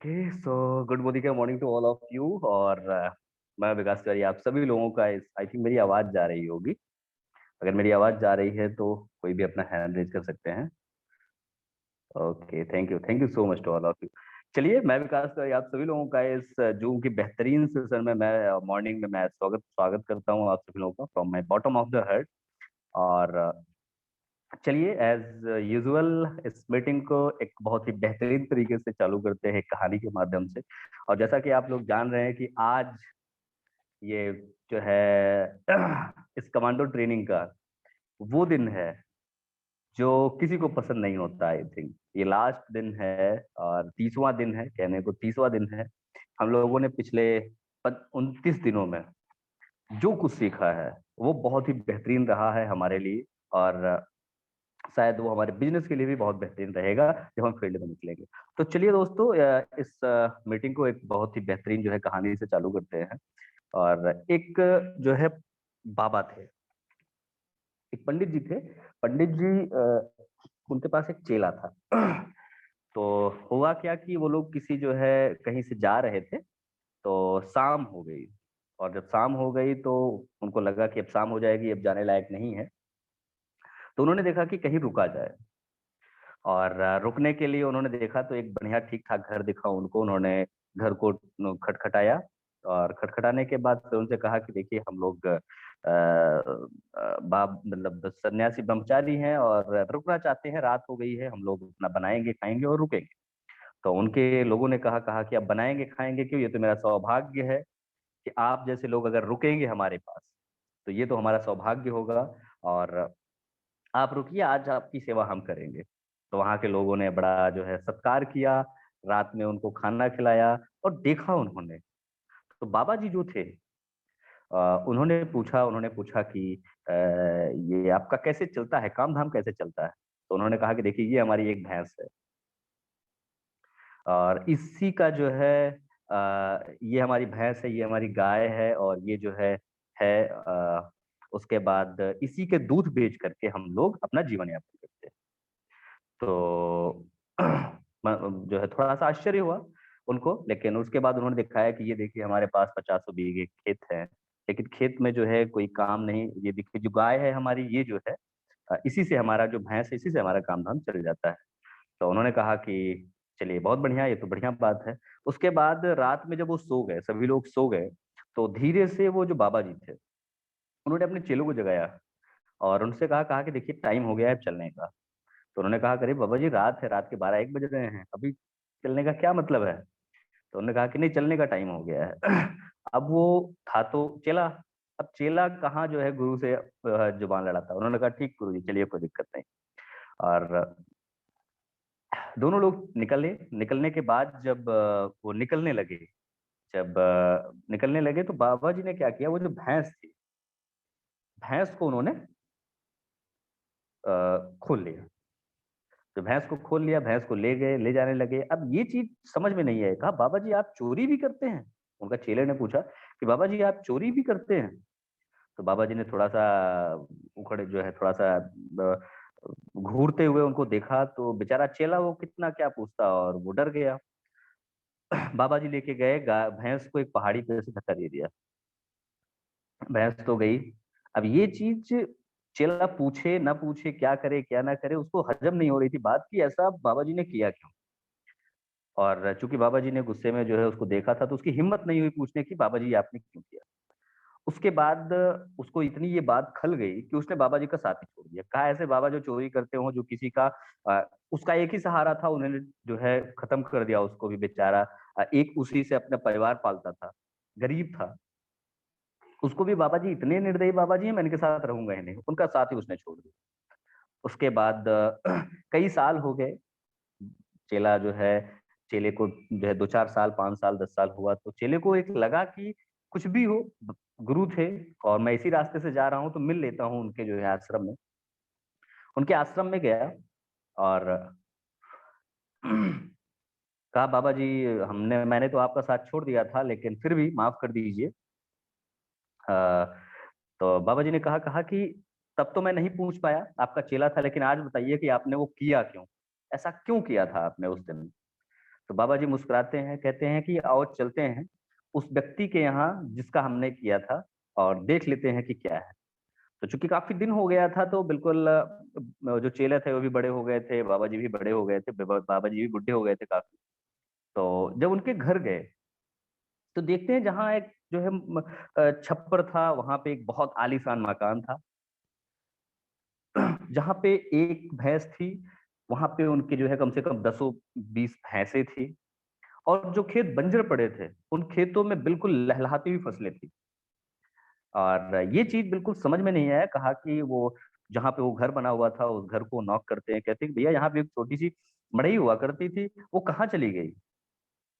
Okay so good morning to all of you. और मैं विकास तिवारी आप सभी लोगों का आई थिंक मेरी आवाज जा रही होगी। अगर मेरी आवाज जा रही है तो कोई भी अपना हैंड रेज कर सकते हैं। Okay, thank you so much to all of you. चलिए, मैं विकास तिवारी आप सभी लोगों का इस जूम की बेहतरीन सेशन में मैं मॉर्निंग में मैं स्वागत स्वागत करता हूँ आप सभी लोगों का from my bottom of the heart. और चलिए, एज यूजुअल इस मीटिंग को एक बहुत ही बेहतरीन तरीके से चालू करते हैं एक कहानी के माध्यम से। और जैसा कि आप लोग जान रहे हैं कि आज ये जो है इस कमांडो ट्रेनिंग का वो दिन है जो किसी को पसंद नहीं होता। आई थिंक ये लास्ट दिन है और 30वां दिन है, कहने को 30वां दिन है। हम लोगों ने पिछले 29 दिनों में जो कुछ सीखा है वो बहुत ही बेहतरीन रहा है हमारे लिए। और शायद वो हमारे बिजनेस के लिए भी बहुत बेहतरीन रहेगा जब हम फील्ड में निकलेंगे। तो चलिए दोस्तों, इस मीटिंग को एक बहुत ही बेहतरीन जो है कहानी से चालू करते हैं। और एक जो है बाबा थे, एक पंडित जी थे। पंडित जी उनके पास एक चेला था। तो हुआ क्या कि वो लोग किसी जो है कहीं से जा रहे थे, तो शाम हो गई। और जब शाम हो गई तो उनको लगा कि अब शाम हो जाएगी, अब जाने लायक नहीं है। तो उन्होंने देखा कि कहीं रुका जाए। और रुकने के लिए उन्होंने देखा तो एक बढ़िया ठीक ठाक घर दिखा उनको। उन्होंने घर को खटखटाया। और खटखटाने के बाद फिर उनसे कहा कि देखिए, हम लोग बाप मतलब सन्यासी ब्रह्मचारी हैं और रुकना चाहते हैं, रात हो गई है, हम लोग अपना बनाएंगे खाएंगे और रुकेंगे। तो उनके लोगों ने कहा कहा कि अब बनाएंगे खाएंगे क्यों, ये तो मेरा सौभाग्य है कि आप जैसे लोग अगर रुकेंगे हमारे पास, तो ये तो हमारा सौभाग्य होगा। और आप रुकिए, आज आपकी सेवा हम करेंगे। तो वहां के लोगों ने बड़ा जो है सत्कार किया, रात में उनको खाना खिलाया। और देखा उन्होंने तो बाबा जी जो थे, उन्होंने पूछा कि ये आपका कैसे चलता है, काम धाम कैसे चलता है। तो उन्होंने कहा कि देखिए, ये हमारी एक भैंस है और इसी का जो है ये हमारी भैंस है, ये हमारी गाय है, और ये जो है उसके बाद इसी के दूध बेच करके हम लोग अपना जीवन यापन करते हैं। तो जो है थोड़ा सा आश्चर्य हुआ उनको। लेकिन उसके बाद उन्होंने दिखाया कि ये देखिए, हमारे पास 50 बीघे खेत है, लेकिन खेत में जो है कोई काम नहीं। ये देखिए, जो गाय है हमारी, ये जो है इसी से हमारा जो भैंस है, इसी से हमारा काम धाम चल जाता है। तो उन्होंने कहा कि चलिए, बहुत बढ़िया, ये तो बढ़िया बात है। उसके बाद रात में जब वो सो गए, सभी लोग सो गए, तो धीरे से वो जो बाबा जी थे, उन्होंने अपने चेलों को जगाया और उनसे कहा कहा कि देखिए, टाइम हो गया है चलने का। तो उन्होंने कहा, अरे बाबा जी, रात है, रात के 12-1 बज रहे हैं, अभी चलने का क्या मतलब है। तो उन्होंने कहा कि नहीं, चलने का टाइम हो गया है। अब वो था तो चेला। अब चेला कहाँ जो है गुरु से जुबान लड़ाता। उन्होंने कहा ठीक गुरु जी, चलिए, कोई दिक्कत नहीं। और दोनों लोग निकले। निकलने के बाद जब वो निकलने लगे तो बाबा जी ने क्या किया, वो जो भैंस थी, भैंस को उन्होंने खोल लिया। तो भैंस को खोल लिया, भैंस को ले गए, ले जाने लगे। अब ये चीज समझ में नहीं आई। कहा, बाबा जी आप चोरी भी करते हैं। उनका चेले ने पूछा कि बाबा जी आप चोरी भी करते हैं। तो बाबा जी ने थोड़ा सा उखड़ जो है थोड़ा सा घूरते हुए उनको देखा। तो बेचारा चेला वो कितना क्या पूछता, और वो डर गया। बाबा जी लेके गए, भैंस को एक पहाड़ी पे से धक्का दे दिया। भैंस तो गई। अब ये चीज चेला पूछे ना पूछे, क्या करे क्या ना करे, उसको हजम नहीं हो रही थी बात की ऐसा बाबा जी ने किया क्यों। और चूंकि बाबा जी ने गुस्से में जो है उसको देखा था, तो उसकी हिम्मत नहीं हुई पूछने की, बाबा जी आपने क्यों किया। उसके बाद उसको इतनी ये बात खल गई कि उसने बाबा जी का साथ ही छोड़ दिया। कहा, ऐसे बाबा जो चोरी करते हो, जो किसी का उसका एक ही सहारा था, उन्होंने जो है खत्म कर दिया उसको भी बेचारा। एक उसी से अपना परिवार पालता था, गरीब था, उसको भी बाबा जी इतने निर्दयी बाबा जी हैं, मैं इनके साथ रहूंगा ही नहीं, उनका साथ ही उसने छोड़ दिया। उसके बाद कई साल हो गए। चेला जो है चेले को जो है 2-4 साल, 5 साल, 10 साल हुआ, तो चेले को एक लगा कि कुछ भी हो, गुरु थे और मैं इसी रास्ते से जा रहा हूँ, तो मिल लेता हूँ उनके जो है आश्रम में। उनके आश्रम में गया और कहा, बाबा जी, मैंने तो आपका साथ छोड़ दिया था, लेकिन फिर भी माफ कर दीजिए। अ, तो बाबा जी ने कहा कहा कि तब तो मैं नहीं पूछ पाया, आपका चेला था, लेकिन आज बताइए कि आपने वो किया क्यों, ऐसा क्यों किया था आपने उस दिन। तो बाबा जी मुस्कुराते हैं, कहते हैं कि आओ चलते हैं उस व्यक्ति के यहाँ जिसका हमने किया था और देख लेते हैं कि क्या है। तो चूंकि काफी दिन हो गया था तो बिल्कुल जो चेले थे वो भी बड़े हो गए थे, बाबा जी भी बड़े हो गए थे, बाबा जी भी बुढ़े हो गए थे काफी। तो जब उनके घर गए तो देखते हैं जहाँ एक जो है छप्पर था, वहां पे एक बहुत आलीशान मकान था। जहाँ पे एक भैंस थी, वहां पे उनके जो है कम से कम 10-20 भैंसे थी। और जो खेत बंजर पड़े थे, उन खेतों में बिल्कुल लहलहाती हुई फसलें थी। और ये चीज बिल्कुल समझ में नहीं आया, कहा कि वो जहाँ पे वो घर बना हुआ था उस घर को नॉक करते हैं, कहते हैं भैया यहाँ पे एक छोटी सी मड़ई हुआ करती थी, वो कहाँ चली गई।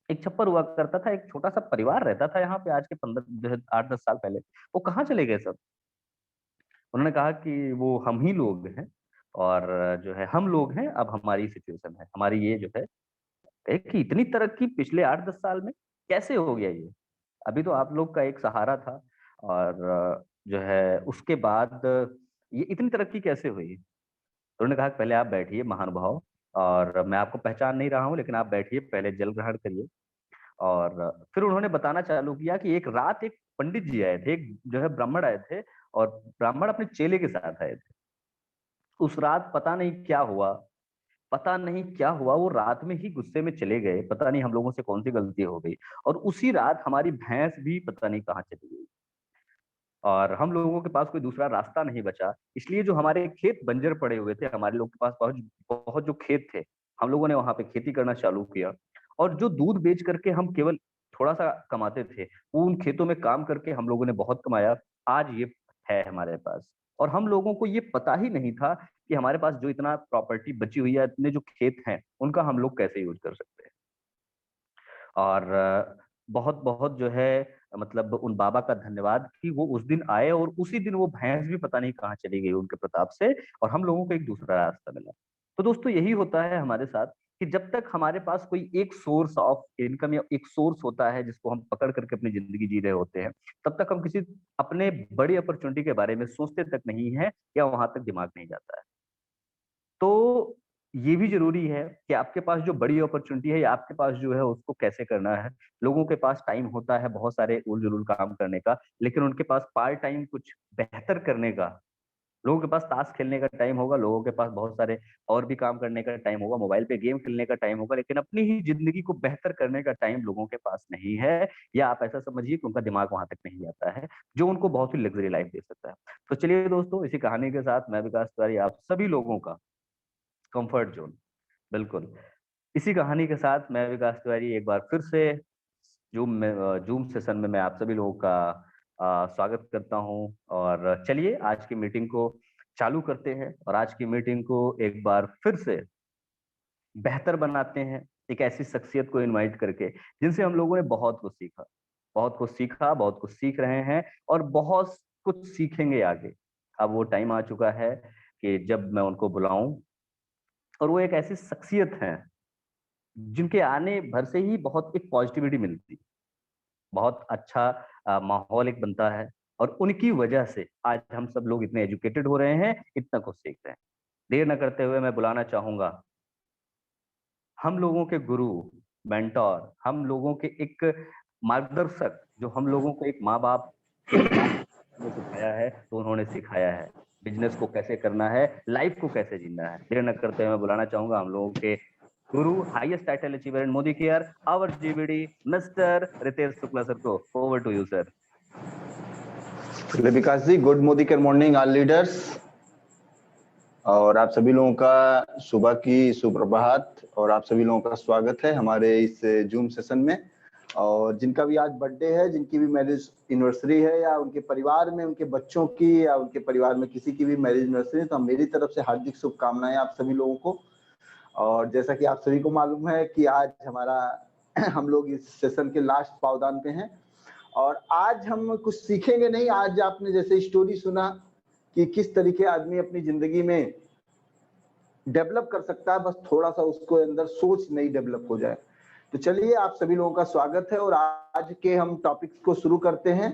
एक छप्पर हुआ करता था, एक छोटा सा परिवार रहता था यहाँ पे आज के 15 8-10 साल पहले, वो कहाँ चले गए सब। उन्होंने कहा कि वो हम ही लोग हैं, और जो है हम लोग हैं, अब हमारी सिचुएशन है, हमारी ये जो है कि इतनी तरक्की पिछले 8-10 साल में कैसे हो गया ये। अभी तो आप लोग का एक सहारा था, और जो है उसके बाद ये इतनी तरक्की कैसे हुई। तो उन्होंने कहा कि पहले आप बैठिए महानुभाव, और मैं आपको पहचान नहीं रहा हूँ लेकिन आप बैठिए, पहले जल ग्रहण करिए। और फिर उन्होंने बताना चालू किया कि एक रात एक पंडित जी आए थे, एक जो है ब्राह्मण आए थे, और ब्राह्मण अपने चेले के साथ आए थे। उस रात पता नहीं क्या हुआ, पता नहीं क्या हुआ, वो रात में ही गुस्से में चले गए, पता नहीं हम लोगों से कौन सी गलती हो गई। और उसी रात हमारी भैंस भी पता नहीं कहाँ चली गई, और हम लोगों के पास कोई दूसरा रास्ता नहीं बचा। इसलिए जो हमारे खेत बंजर पड़े हुए थे, हमारे लोग के पास बहुत बहुत जो खेत थे, हम लोगों ने वहां पे खेती करना चालू किया। और जो दूध बेच करके हम केवल थोड़ा सा कमाते थे, वो उन खेतों में काम करके हम लोगों ने बहुत कमाया। आज ये है हमारे पास। और हम लोगों को ये पता ही नहीं था कि हमारे पास जो इतना प्रॉपर्टी बची हुई है, इतने जो खेत हैं, उनका हम लोग कैसे यूज कर सकते हैं। और बहुत बहुत जो है मतलब उन बाबा का धन्यवाद कि वो उस दिन आए, और उसी दिन वो भैंस भी पता नहीं कहाँ चली गई उनके प्रताप से, और हम लोगों को एक दूसरा रास्ता मिला। तो दोस्तों यही होता है हमारे साथ, कि जब तक हमारे पास कोई एक सोर्स ऑफ इनकम या एक सोर्स होता है जिसको हम पकड़ करके अपनी जिंदगी जी रहे होते हैं, तब तक हम किसी अपने बड़ी अपॉर्चुनिटी के बारे में सोचते तक नहीं है, या वहां तक दिमाग नहीं जाता है। तो ये भी ज़रूरी है कि आपके पास जो बड़ी अपॉर्च्युनिटी है, या आपके पास जो है उसको कैसे करना है। लोगों के पास टाइम होता है बहुत सारे उल-जुलूल काम करने का, लेकिन उनके पास पार्ट टाइम कुछ बेहतर करने का, लोगों के पास ताश खेलने का टाइम होगा, लोगों के पास बहुत सारे और भी काम करने का टाइम होगा, मोबाइल पे गेम खेलने का टाइम होगा, लेकिन अपनी ही ज़िंदगी को बेहतर करने का टाइम लोगों के पास नहीं है, या आप ऐसा समझिए कि उनका दिमाग वहाँ तक नहीं जाता है, जो उनको बहुत ही लग्ज़री लाइफ़ दे सकता है। तो चलिए दोस्तों, इसी कहानी के साथ मैं विकास तिवारी आप सभी लोगों का कंफर्ट जोन, बिल्कुल। इसी कहानी के साथ मैं विकास तिवारी एक बार फिर से जूम सेशन में मैं आप सभी लोगों का स्वागत करता हूं। और चलिए आज की मीटिंग को चालू करते हैं, और आज की मीटिंग को एक बार फिर से बेहतर बनाते हैं, एक ऐसी शख्सियत को इनवाइट करके जिनसे हम लोगों ने बहुत कुछ सीखा, बहुत कुछ सीखा, बहुत कुछ सीख रहे हैं, और बहुत कुछ सीखेंगे आगे। अब वो टाइम आ चुका है कि जब मैं उनको बुलाऊं, और वो एक ऐसी शख्सियत हैं जिनके आने भर से ही बहुत एक पॉजिटिविटी मिलती, बहुत अच्छा माहौल एक बनता है, और उनकी वजह से आज हम सब लोग इतने एजुकेटेड हो रहे हैं, इतना कुछ सीख रहे हैं। देर न करते हुए मैं बुलाना चाहूंगा हम लोगों के गुरु, मेंटोर, हम लोगों के एक मार्गदर्शक, जो हम लोगों को एक माँ बाप एक बाप ने सिखाया है, तो उन्होंने सिखाया है बिजनेस को कैसे करना है, लाइफ को कैसे जीना है। देर न करते हुए मैं बुलाना चाहूंगा हम लोगों के गुरु, highest title achiever in Modicare, our GVD, mister Ritesh Shukla sir को। Over to you sir. Vikas ji, good Modicare morning all leaders, और आप सभी लोगों का सुबह की सुप्रभात, और आप सभी लोगों का स्वागत है हमारे इस जूम सेशन में। और जिनका भी आज बर्थडे है, जिनकी भी मैरिज एनिवर्सरी है, या उनके परिवार में उनके बच्चों की, या उनके परिवार में किसी की भी मैरिज एनिवर्सरी है, तो मेरी तरफ से हार्दिक शुभकामनाएं आप सभी लोगों को। और जैसा कि आप सभी को मालूम है कि आज हमारा हम लोग इस सेशन के लास्ट पावदान पे हैं, और आज हम कुछ सीखेंगे नहीं। आज आपने जैसे स्टोरी सुना कि किस तरीके आदमी अपनी जिंदगी में डेवलप कर सकता है, बस थोड़ा सा उसको अंदर सोच नहीं डेवलप हो जाए। तो चलिए, आप सभी लोगों का स्वागत है, और आज के हम टॉपिक्स को शुरू करते हैं।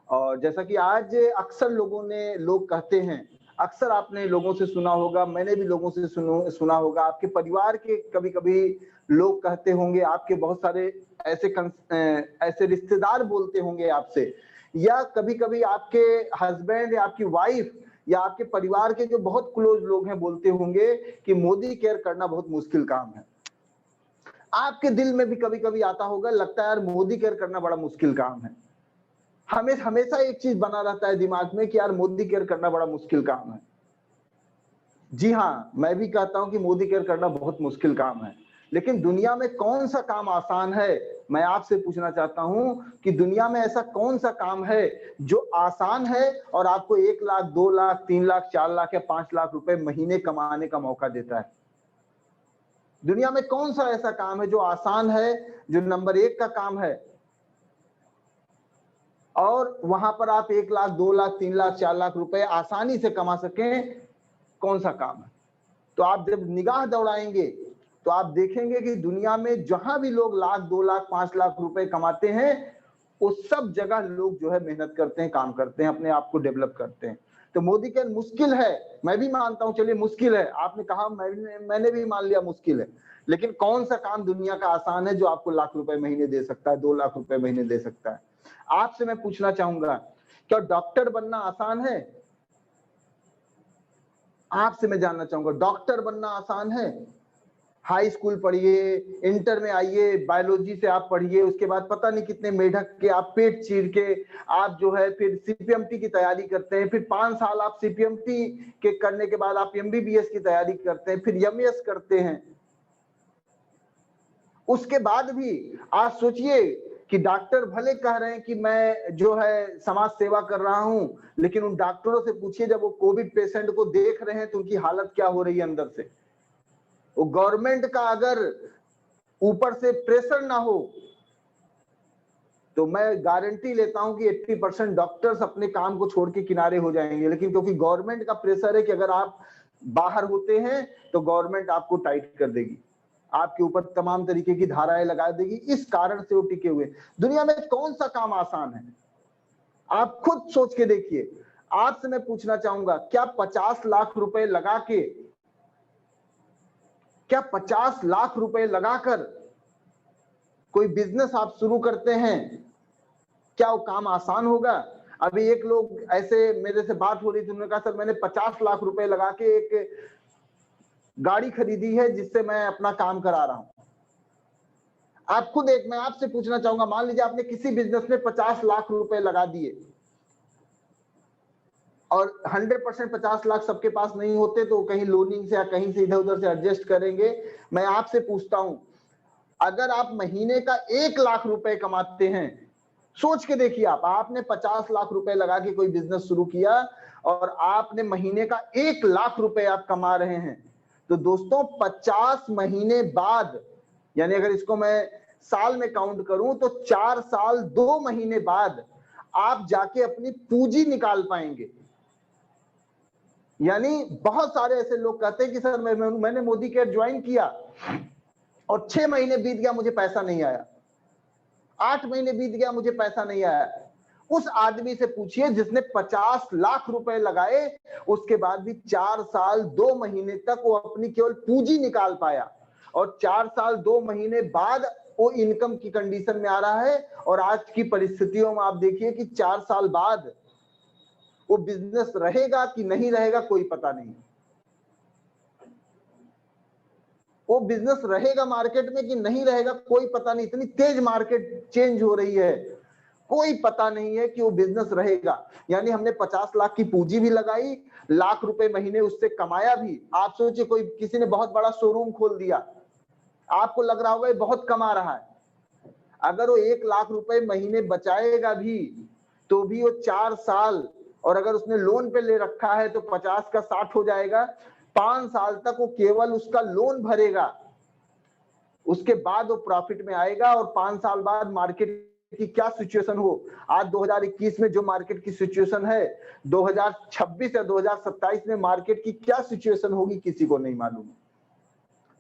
और जैसा कि आज अक्सर लोग कहते हैं अक्सर आपने लोगों से सुना होगा, मैंने भी लोगों से सुना होगा, आपके परिवार के कभी-कभी लोग कहते होंगे, आपके बहुत सारे ऐसे रिश्तेदार बोलते होंगे आपसे, या कभी-कभी आपके हस्बैंड या आपकी वाइफ या आपके परिवार के जो बहुत क्लोज लोग हैं बोलते होंगे कि मोदी केयर करना बहुत मुश्किल काम है। आपके दिल में भी कभी-कभी आता होगा, लगता है यार मोदी केयर करना बड़ा मुश्किल काम है। हमें हमेशा एक चीज बना रहता है दिमाग में कि यार मोदी केयर करना बड़ा मुश्किल काम है। जी हाँ, मैं भी कहता हूं कि मोदी केयर करना बहुत मुश्किल काम है, लेकिन दुनिया में कौन सा काम आसान है? मैं आपसे पूछना चाहता हूं कि दुनिया में ऐसा कौन सा काम है जो आसान है और आपको 1 लाख, 2 लाख, 3 लाख, 4 लाख या 5 लाख रुपए महीने कमाने का मौका देता है? दुनिया में कौन सा ऐसा काम है जो आसान है, जो नंबर 1 का काम है और वहां पर आप 1 लाख, 2 लाख, 3 लाख, 4 लाख रुपए आसानी से कमा सकें? कौन सा काम है? तो आप जब निगाह दौड़ाएंगे तो आप देखेंगे कि दुनिया में जहां भी लोग लाख, 2 लाख, 5 लाख रुपए कमाते हैं, उस सब जगह लोग जो है मेहनत करते हैं, काम करते हैं, अपने आप को डेवलप करते हैं। तो मोदी केयर मुश्किल है, मैं भी मानता हूं, चलिए मुश्किल है, आपने कहा, मैंने भी मान लिया मुश्किल है, लेकिन कौन सा काम दुनिया का आसान है जो आपको लाख रुपए महीने दे सकता है, 2 लाख रुपए महीने दे सकता है? आपसे मैं पूछना चाहूंगा, क्या डॉक्टर बनना आसान है? आपसे मैं जानना चाहूंगा, डॉक्टर बनना आसान है? हाई स्कूल पढ़िए, इंटर में आइए, बायोलॉजी से आप पढ़िए, उसके बाद पता नहीं कितने मेढक के आप पेट चीर के आप जो है फिर सीपीएमटी की तैयारी करते हैं, फिर 5 साल आप सीपीएमटी के करने के बाद आप एमबीबीएस की तैयारी करते हैं, फिर एमएस करते हैं। उसके बाद भी आप सोचिए कि डॉक्टर भले कह रहे हैं कि मैं जो है समाज सेवा कर रहा हूं, लेकिन उन डॉक्टरों से पूछिए जब वो कोविड पेशेंट को देख रहे हैं तो उनकी हालत क्या हो रही है अंदर से। वो गवर्नमेंट का अगर ऊपर से प्रेशर ना हो तो मैं गारंटी लेता हूं कि 80% डॉक्टर्स अपने काम को छोड़ के किनारे हो जाएंगे, लेकिन क्योंकि गवर्नमेंट का प्रेशर है कि अगर आप बाहर होते हैं तो गवर्नमेंट आपको टाइट कर देगी, आपके ऊपर तमाम तरीके की धाराएं लगा देगी, इस कारण से वो टिके हुए। दुनिया में कौन सा काम आसान है? आप खुद सोच के देखिए। आपसे मैं पूछना चाहूंगा, क्या 50 लाख रुपए लगा के, क्या 50 लाख रुपए लगाकर कोई बिजनेस आप शुरू करते हैं, क्या वो काम आसान होगा? अभी एक लोग ऐसे मेरे से बात हो रही थी, उन्होंने कहा सर मैंने 50 लाख रुपए लगा के एक गाड़ी खरीदी है जिससे मैं अपना काम करा रहा हूं। आप खुद एक, मैं आपसे पूछना चाहूंगा, मान लीजिए आपने किसी बिजनेस में 50 लाख रुपए लगा दिए और 100% 50 लाख सबके पास नहीं होते, तो कहीं लोनिंग से या कहीं से इधर उधर से एडजस्ट करेंगे। मैं आपसे पूछता हूं, अगर आप महीने का 1 लाख रुपए कमाते हैं, सोच के देखिए, आपने 50 लाख रुपए लगा के कोई बिजनेस शुरू किया और आपने महीने का 1 लाख रुपए आप कमा रहे हैं, तो दोस्तों 50 महीने बाद, यानी अगर इसको मैं साल में काउंट करूं तो 4 साल 2 महीने बाद आप जाके अपनी पूंजी निकाल पाएंगे। यानी बहुत सारे ऐसे लोग कहते हैं कि सर मैंने मोदी केयर ज्वाइन किया और 6 महीने बीत गया, मुझे पैसा नहीं आया, 8 महीने बीत गया, मुझे पैसा नहीं आया। उस आदमी से पूछिए जिसने 50 लाख रुपए लगाए, उसके बाद भी 4 साल 2 महीने तक वो अपनी केवल पूंजी निकाल पाया, और 4 साल 2 महीने बाद वो इनकम की कंडीशन में आ रहा है। और आज की परिस्थितियों में आप देखिए कि 4 साल बाद वो बिजनेस रहेगा कि नहीं रहेगा कोई पता नहीं, वो बिजनेस रहेगा मार्केट में कि नहीं रहेगा कोई पता नहीं, इतनी तेज मार्केट चेंज हो रही है, कोई पता नहीं है कि वो बिजनेस रहेगा। यानी हमने 50 लाख की पूंजी भी लगाई, लाख रुपए महीने उससे कमाया भी। आप सोचिए कोई किसी ने बहुत बड़ा शोरूम खोल दिया, आपको लग रहा होगा ये बहुत कमा रहा है, अगर वो 1 लाख रुपए महीने बचाएगा भी तो भी वो 4 साल, और अगर उसने लोन पे ले रखा है तो 50 का 60 हो जाएगा, 5 साल तक वो केवल उसका लोन भरेगा, उसके बाद वो प्रॉफिट में आएगा। और 5 साल बाद मार्केट की क्या सिचुएशन हो, आज 2021 में जो मार्केट की सिचुएशन है, 2026 या 2027 में मार्केट की क्या सिचुएशन होगी किसी को नहीं मालूम।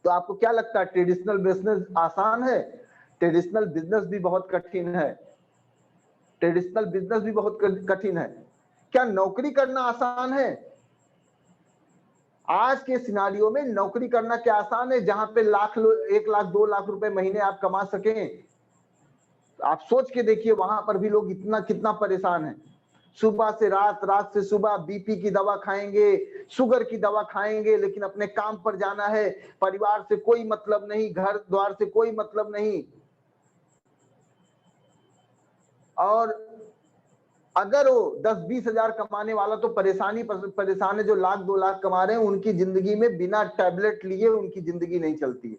तो आपको क्या लगता है, ट्रेडिशनल बिजनेस आसान है? ट्रेडिशनल बिजनेस भी बहुत कठिन है, ट्रेडिशनल बिजनेस भी बहुत कठिन है। क्या नौकरी करना आसान है? आज के सिनारियो में नौकरी करना क्या आसान है, जहां पे 1 लाख 2 लाख रुपए महीने आप कमा सकें। आप सोच के देखिए, वहां पर भी लोग इतना कितना परेशान है। सुबह से रात, रात से सुबह बीपी की दवा खाएंगे, शुगर की दवा खाएंगे, लेकिन अपने काम पर जाना है, परिवार से कोई मतलब नहीं, घर द्वार से कोई मतलब नहीं। और अगर वो 10-20 हजार कमाने वाला तो परेशान है, जो 1 लाख 2 लाख कमा रहे हैं, उनकी जिंदगी में बिना टैबलेट लिए उनकी जिंदगी नहीं चलती है।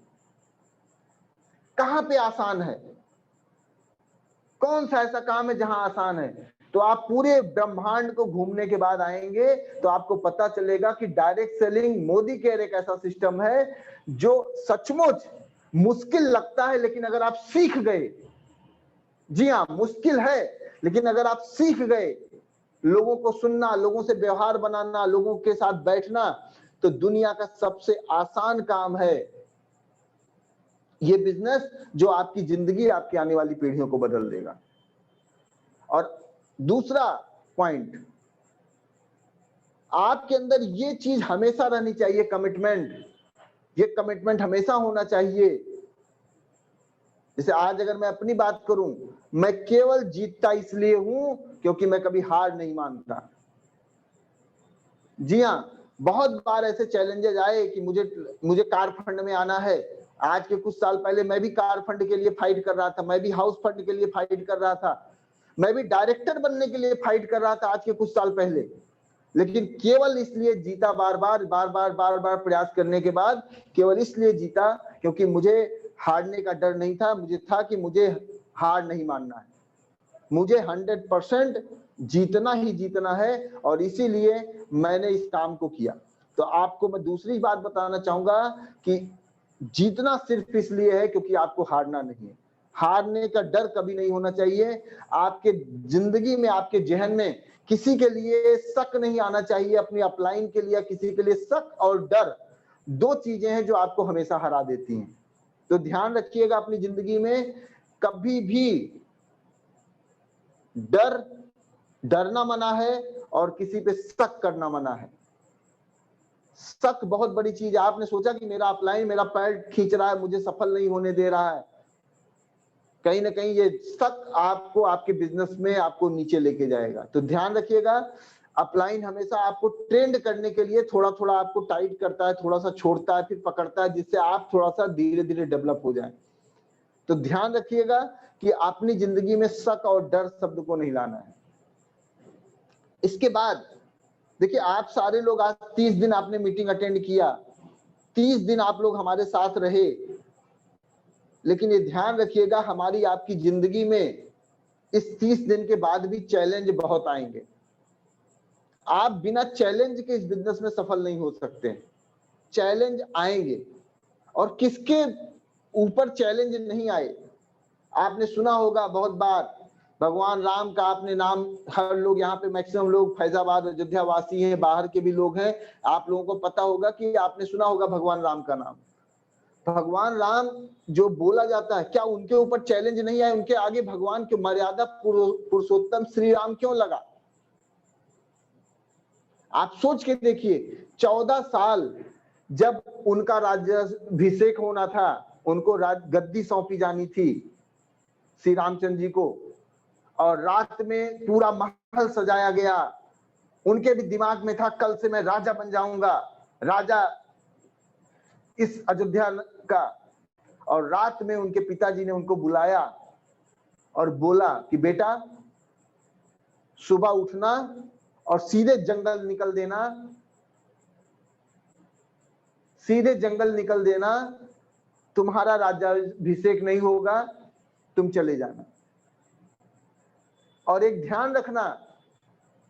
कहां पे आसान है? कौन सा ऐसा काम है जहां आसान है? तो आप पूरे ब्रह्मांड को घूमने के बाद आएंगे तो आपको पता चलेगा कि डायरेक्ट सेलिंग, मोदी केयर एक ऐसा सिस्टम है जो सचमुच मुश्किल लगता है, लेकिन अगर आप सीख गए, जी हाँ मुश्किल है, लेकिन अगर आप सीख गए लोगों को सुनना, लोगों से व्यवहार बनाना, लोगों के साथ बैठना, तो दुनिया का सबसे आसान काम है ये बिजनेस, जो आपकी जिंदगी, आपकी आने वाली पीढ़ियों को बदल देगा। और दूसरा पॉइंट, आपके अंदर ये चीज हमेशा रहनी चाहिए, कमिटमेंट। ये कमिटमेंट हमेशा होना चाहिए। जैसे आज अगर मैं अपनी बात करूं, मैं केवल जीतता इसलिए हूं क्योंकि मैं कभी हार नहीं मानता। जी हाँ, बहुत बार ऐसे चैलेंजेस आए कि मुझे कार फंड में आना है। आज के कुछ साल पहले मैं भी कार फंड के लिए फाइट कर रहा था, मैं भी हाउस फंड के लिए फाइट कर रहा था, मैं भी डायरेक्टर बनने के लिए फाइट कर रहा था आज के कुछ साल पहले। लेकिन केवल इसलिए जीता, बार बार प्रयास करने के बाद केवल इसलिए जीता क्योंकि मुझे हारने का डर नहीं था। मुझे था कि मुझे हार नहीं मानना है, मुझे 100% जीतना ही जीतना है, और इसीलिए मैंने इस काम को किया। तो आपको मैं दूसरी बात बताना चाहूंगा कि जीतना सिर्फ इसलिए है क्योंकि आपको हारना नहीं है। हारने का डर कभी नहीं होना चाहिए। आपके जिंदगी में, आपके जहन में किसी के लिए शक नहीं आना चाहिए। अपनी अपलाइन के लिए किसी के लिए शक और डर, दो चीजें हैं जो आपको हमेशा हरा देती हैं। तो ध्यान रखिएगा, अपनी जिंदगी में कभी भी डरना मना है और किसी पे शक करना मना है। शक बहुत बड़ी चीज है। आपने सोचा कि मेरा अपलाइन मेरा पैर खींच रहा है, मुझे सफल नहीं होने दे रहा है, कहीं ना कहीं ये शक आपको, आपके बिजनेस में आपको नीचे लेके जाएगा। तो ध्यान रखिएगा, अपलाइन हमेशा आपको ट्रेंड करने के लिए थोड़ा थोड़ा आपको टाइट करता है, थोड़ा सा छोड़ता है, फिर पकड़ता है, जिससे आप थोड़ा सा धीरे धीरे डेवलप हो जाए। तो ध्यान रखिएगा कि अपनी जिंदगी में शक और डर शब्द को नहीं लाना है। इसके बाद देखिए, आप सारे लोग आज 30 दिन आपने मीटिंग अटेंड किया, 30 दिन आप लोग हमारे साथ रहे, लेकिन ये ध्यान रखिएगा, हमारी आपकी जिंदगी में इस 30 दिन के बाद भी चैलेंज बहुत आएंगे। आप बिना चैलेंज के इस बिजनेस में सफल नहीं हो सकते। चैलेंज आएंगे, और किसके ऊपर चैलेंज नहीं आए? आपने सुना होगा बहुत बार, भगवान राम का आपने नाम, हर लोग यहाँ पे मैक्सिमम लोग फैजाबाद अयोध्या वासी हैं, बाहर के भी लोग हैं, आप लोगों को पता होगा कि आपने सुना होगा भगवान राम का नाम। भगवान राम जो बोला जाता है, क्या उनके ऊपर चैलेंज नहीं आए? उनके आगे भगवान की मर्यादा पुरुषोत्तम श्री राम क्यों लगा? आप सोच के देखिए, 14 साल जब उनका राज्याभिषेक होना था, उनको गद्दी सौंपी जानी थी श्री रामचंद्र जी को, और रात में पूरा महल सजाया गया। उनके भी दिमाग में था, कल से मैं राजा बन जाऊंगा, राजा इस अयोध्या का। और रात में उनके पिताजी ने उनको बुलाया और बोला कि बेटा, सुबह उठना और सीधे जंगल निकल देना, सीधे जंगल निकल देना, तुम्हारा राज्याभिषेक नहीं होगा, तुम चले जाना। और एक ध्यान रखना,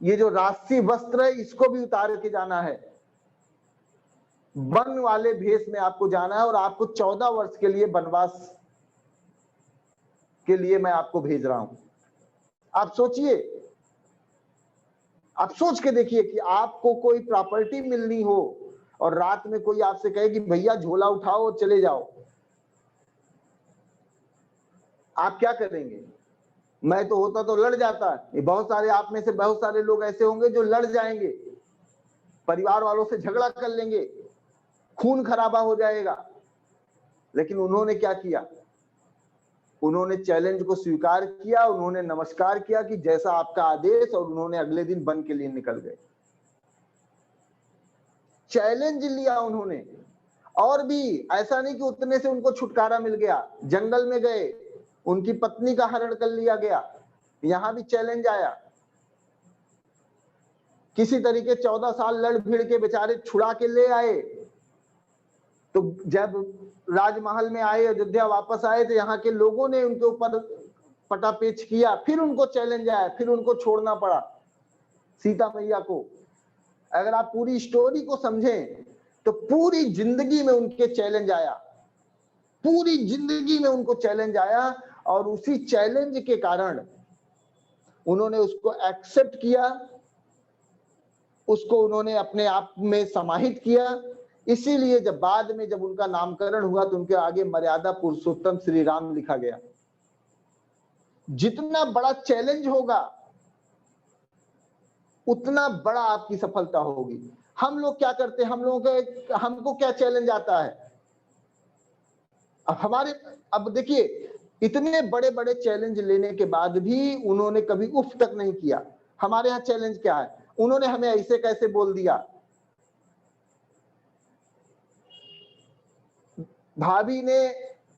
ये जो राशि वस्त्र है इसको भी उतार के जाना है, वन वाले भेष में आपको जाना है, और आपको 14 वर्ष के लिए वनवास के लिए मैं आपको भेज रहा हूं। आप सोचिए, आप सोच के देखिए कि आपको कोई प्रॉपर्टी मिलनी हो और रात में कोई आपसे कहे कि भैया झोला उठाओ और चले जाओ, आप क्या करेंगे? मैं तो होता तो लड़ जाता। ये बहुत सारे आप में से बहुत सारे लोग ऐसे होंगे जो लड़ जाएंगे। परिवार वालों से झगड़ा कर लेंगे, खून खराबा हो जाएगा। लेकिन उन्होंने क्या किया? उन्होंने चैलेंज को स्वीकार किया, उन्होंने नमस्कार किया कि जैसा आपका आदेश, और उन्होंने अगले दिन वन के लिए निकल गए। चैलेंज लिया उन्होंने। और भी ऐसा नहीं कि उतने से उनको छुटकारा मिल गया, जंगल में गए, उनकी पत्नी का हरण कर लिया गया, यहां भी चैलेंज आया। किसी तरीके 14 साल लड़ भिड़ के बेचारे छुड़ा के ले आए। तो जब राजमहल में आए, अयोध्या वापस आए, तो यहाँ के लोगों ने उनके ऊपर पटापेच किया, फिर उनको चैलेंज आया, फिर उनको छोड़ना पड़ा सीता मैया को। अगर आप पूरी स्टोरी को समझें तो पूरी जिंदगी में उनके चैलेंज आया, पूरी जिंदगी में उनको चैलेंज आया, और उसी चैलेंज के कारण उन्होंने उसको एक्सेप्ट किया, उसको उन्होंने अपने आप में समाहित किया। इसीलिए जब बाद में जब उनका नामकरण हुआ तो उनके आगे मर्यादा पुरुषोत्तम श्री राम लिखा गया। जितना बड़ा चैलेंज होगा उतना बड़ा आपकी सफलता होगी। हम लोग क्या करते हैं? हम लोगों के, हमको क्या चैलेंज आता है? अब देखिए, इतने बड़े बड़े चैलेंज लेने के बाद भी उन्होंने कभी उफ तक नहीं किया। हमारे यहाँ चैलेंज क्या है? उन्होंने हमें ऐसे कैसे बोल दिया, भाभी ने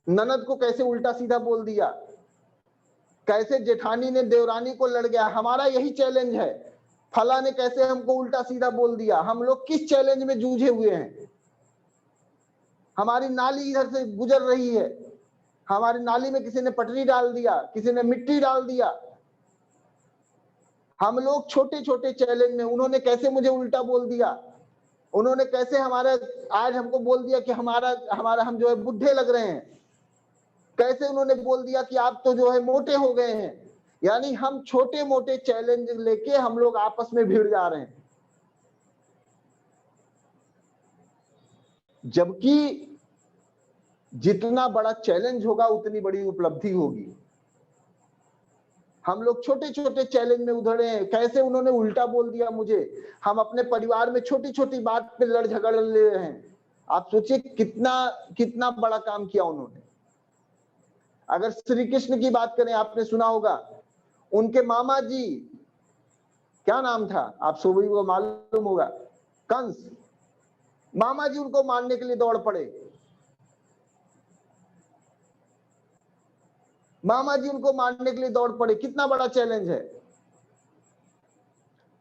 ननद को कैसे उल्टा सीधा बोल दिया, कैसे जेठानी ने देवरानी को लड़ गया। हमारा यही चैलेंज है, फला ने कैसे हमको उल्टा सीधा बोल दिया। हम लोग किस चैलेंज में जूझे हुए हैं? हमारी नाली इधर से गुजर रही है, हमारी नाली में किसी ने पटरी डाल दिया, किसी ने मिट्टी डाल दिया। हम लोग छोटे छोटे चैलेंज में, उन्होंने कैसे मुझे उल्टा बोल दिया, उन्होंने कैसे आज हमको बोल दिया कि हम जो है बुढ़े लग रहे हैं, कैसे उन्होंने बोल दिया कि आप तो जो है मोटे हो गए हैं। यानी हम छोटे मोटे चैलेंज लेके हम लोग आपस में भिड़ जा रहे हैं, जबकि जितना बड़ा चैलेंज होगा उतनी बड़ी उपलब्धि होगी। हम लोग छोटे छोटे चैलेंज में उधड़े हैं। कैसे उन्होंने उल्टा बोल दिया मुझे। हम अपने परिवार में छोटी छोटी बात पे लड़ झगड़ ले रहे हैं। आप सोचिए कितना कितना बड़ा काम किया उन्होंने। अगर श्री कृष्ण की बात करें, आपने सुना होगा उनके मामा जी, क्या नाम था, आप सभी को मालूम होगा, कंस। मामा जी उनको मारने के लिए दौड़ पड़े, मामा जी उनको मारने के लिए दौड़ पड़े। कितना बड़ा चैलेंज है।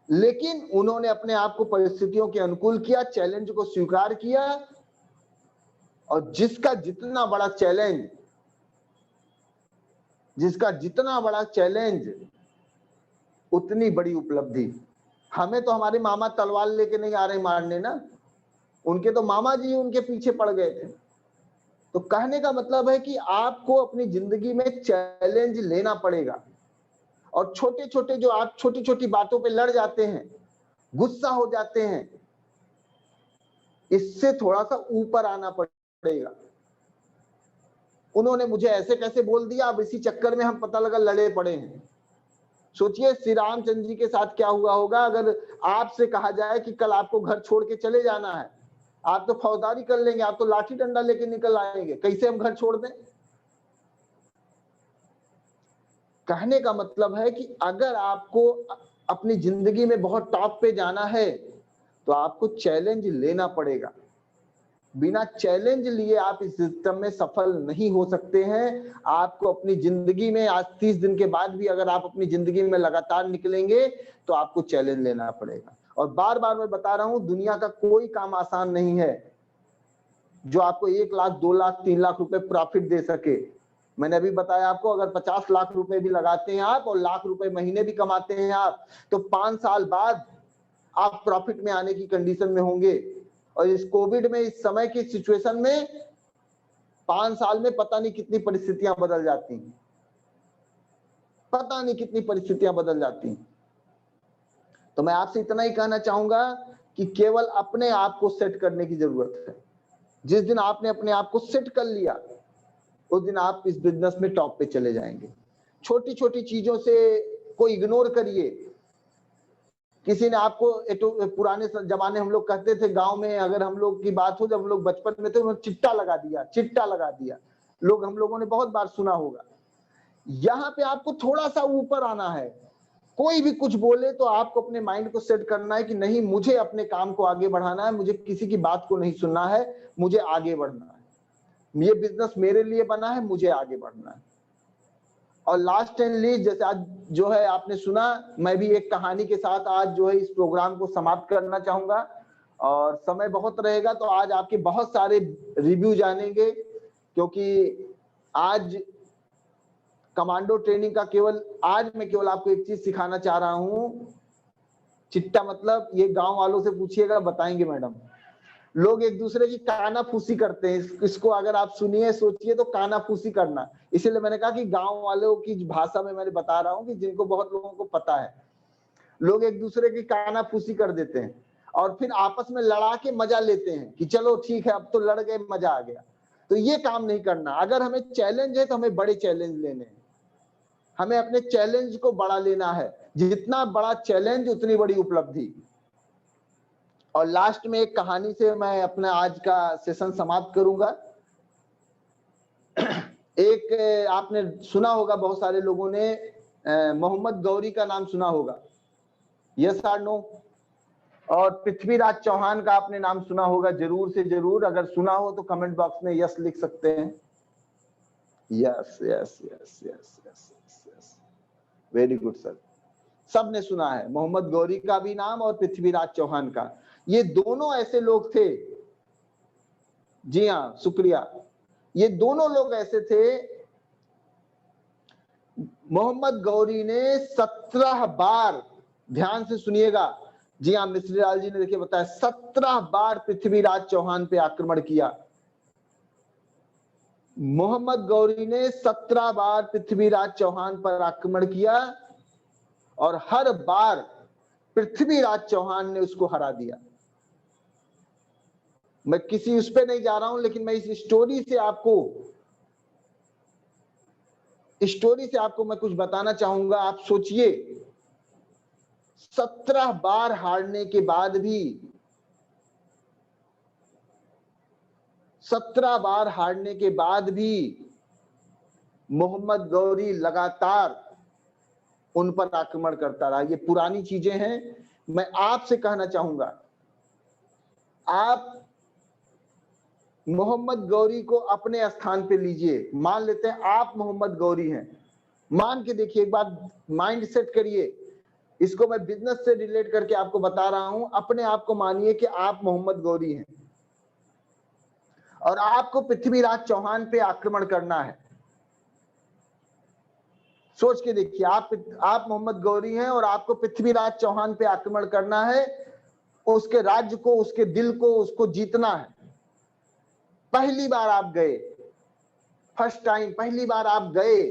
लेकिन उन्होंने अपने आप को परिस्थितियों के अनुकूल किया, चैलेंज को स्वीकार किया, और जिसका जितना बड़ा चैलेंज उतनी बड़ी उपलब्धि। हमें तो हमारे मामा तलवार लेके नहीं आ रहे मारने ना, उनके तो मामा जी उनके पीछे पड़ गए थे। तो कहने का मतलब है कि आपको अपनी जिंदगी में चैलेंज लेना पड़ेगा, और छोटे छोटे जो आप छोटी छोटी बातों पे लड़ जाते हैं, गुस्सा हो जाते हैं, इससे थोड़ा सा ऊपर आना पड़ेगा। उन्होंने मुझे ऐसे कैसे बोल दिया, अब इसी चक्कर में हम पता लगा लड़े पड़े हैं। सोचिए श्री रामचंद्र जी के साथ क्या हुआ होगा अगर आपसे कहा जाए कि कल आपको घर छोड़ के चले जाना है। आप तो फौजदारी कर लेंगे, आप तो लाठी डंडा लेके निकल आएंगे, कैसे हम घर छोड़ दें। कहने का मतलब है कि अगर आपको अपनी जिंदगी में बहुत टॉप पे जाना है तो आपको चैलेंज लेना पड़ेगा। बिना चैलेंज लिए आप इस सिस्टम में सफल नहीं हो सकते हैं। आपको अपनी जिंदगी में आज 30 दिन के बाद भी अगर आप अपनी जिंदगी में लगातार निकलेंगे तो आपको चैलेंज लेना पड़ेगा। और बार बार मैं बता रहा हूं, दुनिया का कोई काम आसान नहीं है जो आपको 1 लाख 2 लाख 3 लाख रुपए प्रॉफिट दे सके। मैंने अभी बताया आपको, अगर 50 लाख रुपए भी लगाते हैं आप और लाख रुपए महीने भी कमाते हैं आप, तो 5 साल बाद आप प्रॉफिट में आने की कंडीशन में होंगे। और इस कोविड में, इस समय की सिचुएशन में 5 साल में पता नहीं कितनी परिस्थितियां बदल जाती हैं, पता नहीं कितनी परिस्थितियां बदल जाती हैं। तो मैं आपसे इतना ही कहना चाहूंगा कि केवल अपने आप को सेट करने की जरूरत है। जिस दिन आपने अपने आप को सेट कर लिया उस दिन आप इस बिजनेस में टॉप पे चले जाएंगे। छोटी छोटी चीजों से को इग्नोर करिए, किसी ने आपको पुराने जमाने हम लोग कहते थे गांव में, अगर हम लोग की बात हो, जब हम लोग बचपन में थे, उन्होंने चिट्टा लगा दिया, चिट्टा लगा दिया, लोग हम लोगों ने बहुत बार सुना होगा। यहाँ पे आपको थोड़ा सा ऊपर आना है। कोई भी कुछ बोले तो आपको अपने माइंड को सेट करना है कि नहीं, मुझे अपने काम को आगे बढ़ाना है, मुझे किसी की बात को नहीं सुनना है, मुझे आगे बढ़ना है, ये बिजनेस मेरे लिए बना है, मुझे आगे बढ़ना है। और लास्ट एंड लीस्ट, जैसे आज जो है आपने सुना, मैं भी एक कहानी के साथ आज जो है इस प्रोग्राम को समाप्त करना चाहूंगा। और समय बहुत रहेगा तो आज आपके बहुत सारे रिव्यू जानेंगे, क्योंकि आज कमांडो ट्रेनिंग का आज मैं केवल आपको एक चीज सिखाना चाह रहा हूं। चिट्टा मतलब ये गांव वालों से पूछिएगा, बताएंगे मैडम। लोग एक दूसरे की कानाफूसी करते हैं, इसको अगर आप सुनिए सोचिए तो कानाफूसी करना। इसीलिए मैंने कहा कि गांव वालों की भाषा में मैंने बता रहा हूं कि जिनको बहुत लोगों को पता है। लोग एक दूसरे की कानाफूसी कर देते हैं और फिर आपस में लड़ा के मजा लेते हैं कि चलो ठीक है, अब तो लड़ गए, मजा आ गया। तो ये काम नहीं करना। अगर हमें चैलेंज है तो हमें बड़े चैलेंज लेने हैं, हमें अपने चैलेंज को बड़ा लेना है। जितना बड़ा चैलेंज उतनी बड़ी उपलब्धि। और लास्ट में एक कहानी से मैं अपना आज का सेशन समाप्त करूंगा। एक आपने सुना होगा, बहुत सारे लोगों ने मोहम्मद गौरी का नाम सुना होगा, यस और नो? और पृथ्वीराज चौहान का आपने नाम सुना होगा जरूर से जरूर। अगर सुना हो तो कमेंट बॉक्स में यस लिख सकते हैं। Yes yes yes yes yes yes, very good sir. सबने सुना है मोहम्मद गौरी का भी नाम और पृथ्वीराज चौहान का। ये दोनों ऐसे लोग थे, जी हाँ शुक्रिया, ये दोनों लोग ऐसे थे। मोहम्मद गौरी ने 17 बार, ध्यान से सुनिएगा, जी हाँ मिश्रीलाल जी ने देखिए बताया, 17 बार पृथ्वीराज चौहान पे आक्रमण किया। मोहम्मद गौरी ने 17 बार पृथ्वीराज चौहान पर आक्रमण किया और हर बार पृथ्वीराज चौहान ने उसको हरा दिया। मैं किसी उस पे नहीं जा रहा हूं, लेकिन मैं इस स्टोरी से आपको मैं कुछ बताना चाहूंगा। आप सोचिए, 17 बार हारने के बाद भी, 17 बार हारने के बाद भी मोहम्मद गौरी लगातार उन पर आक्रमण करता रहा। ये पुरानी चीजें हैं। मैं आपसे कहना चाहूंगा, आप मोहम्मद गौरी को अपने स्थान पे लीजिए। मान लेते हैं आप मोहम्मद गौरी हैं, मान के देखिए, एक बार माइंड सेट करिए। इसको मैं बिजनेस से रिलेट करके आपको बता रहा हूं। अपने आप को मानिए कि आप मोहम्मद गौरी हैं और आपको पृथ्वीराज चौहान पे आक्रमण करना है। सोच के देखिए, आप मोहम्मद गौरी हैं और आपको पृथ्वीराज चौहान पे आक्रमण करना है। उसके राज्य को, उसके दिल को, उसको जीतना है। पहली बार आप गए, फर्स्ट टाइम, पहली बार आप गए,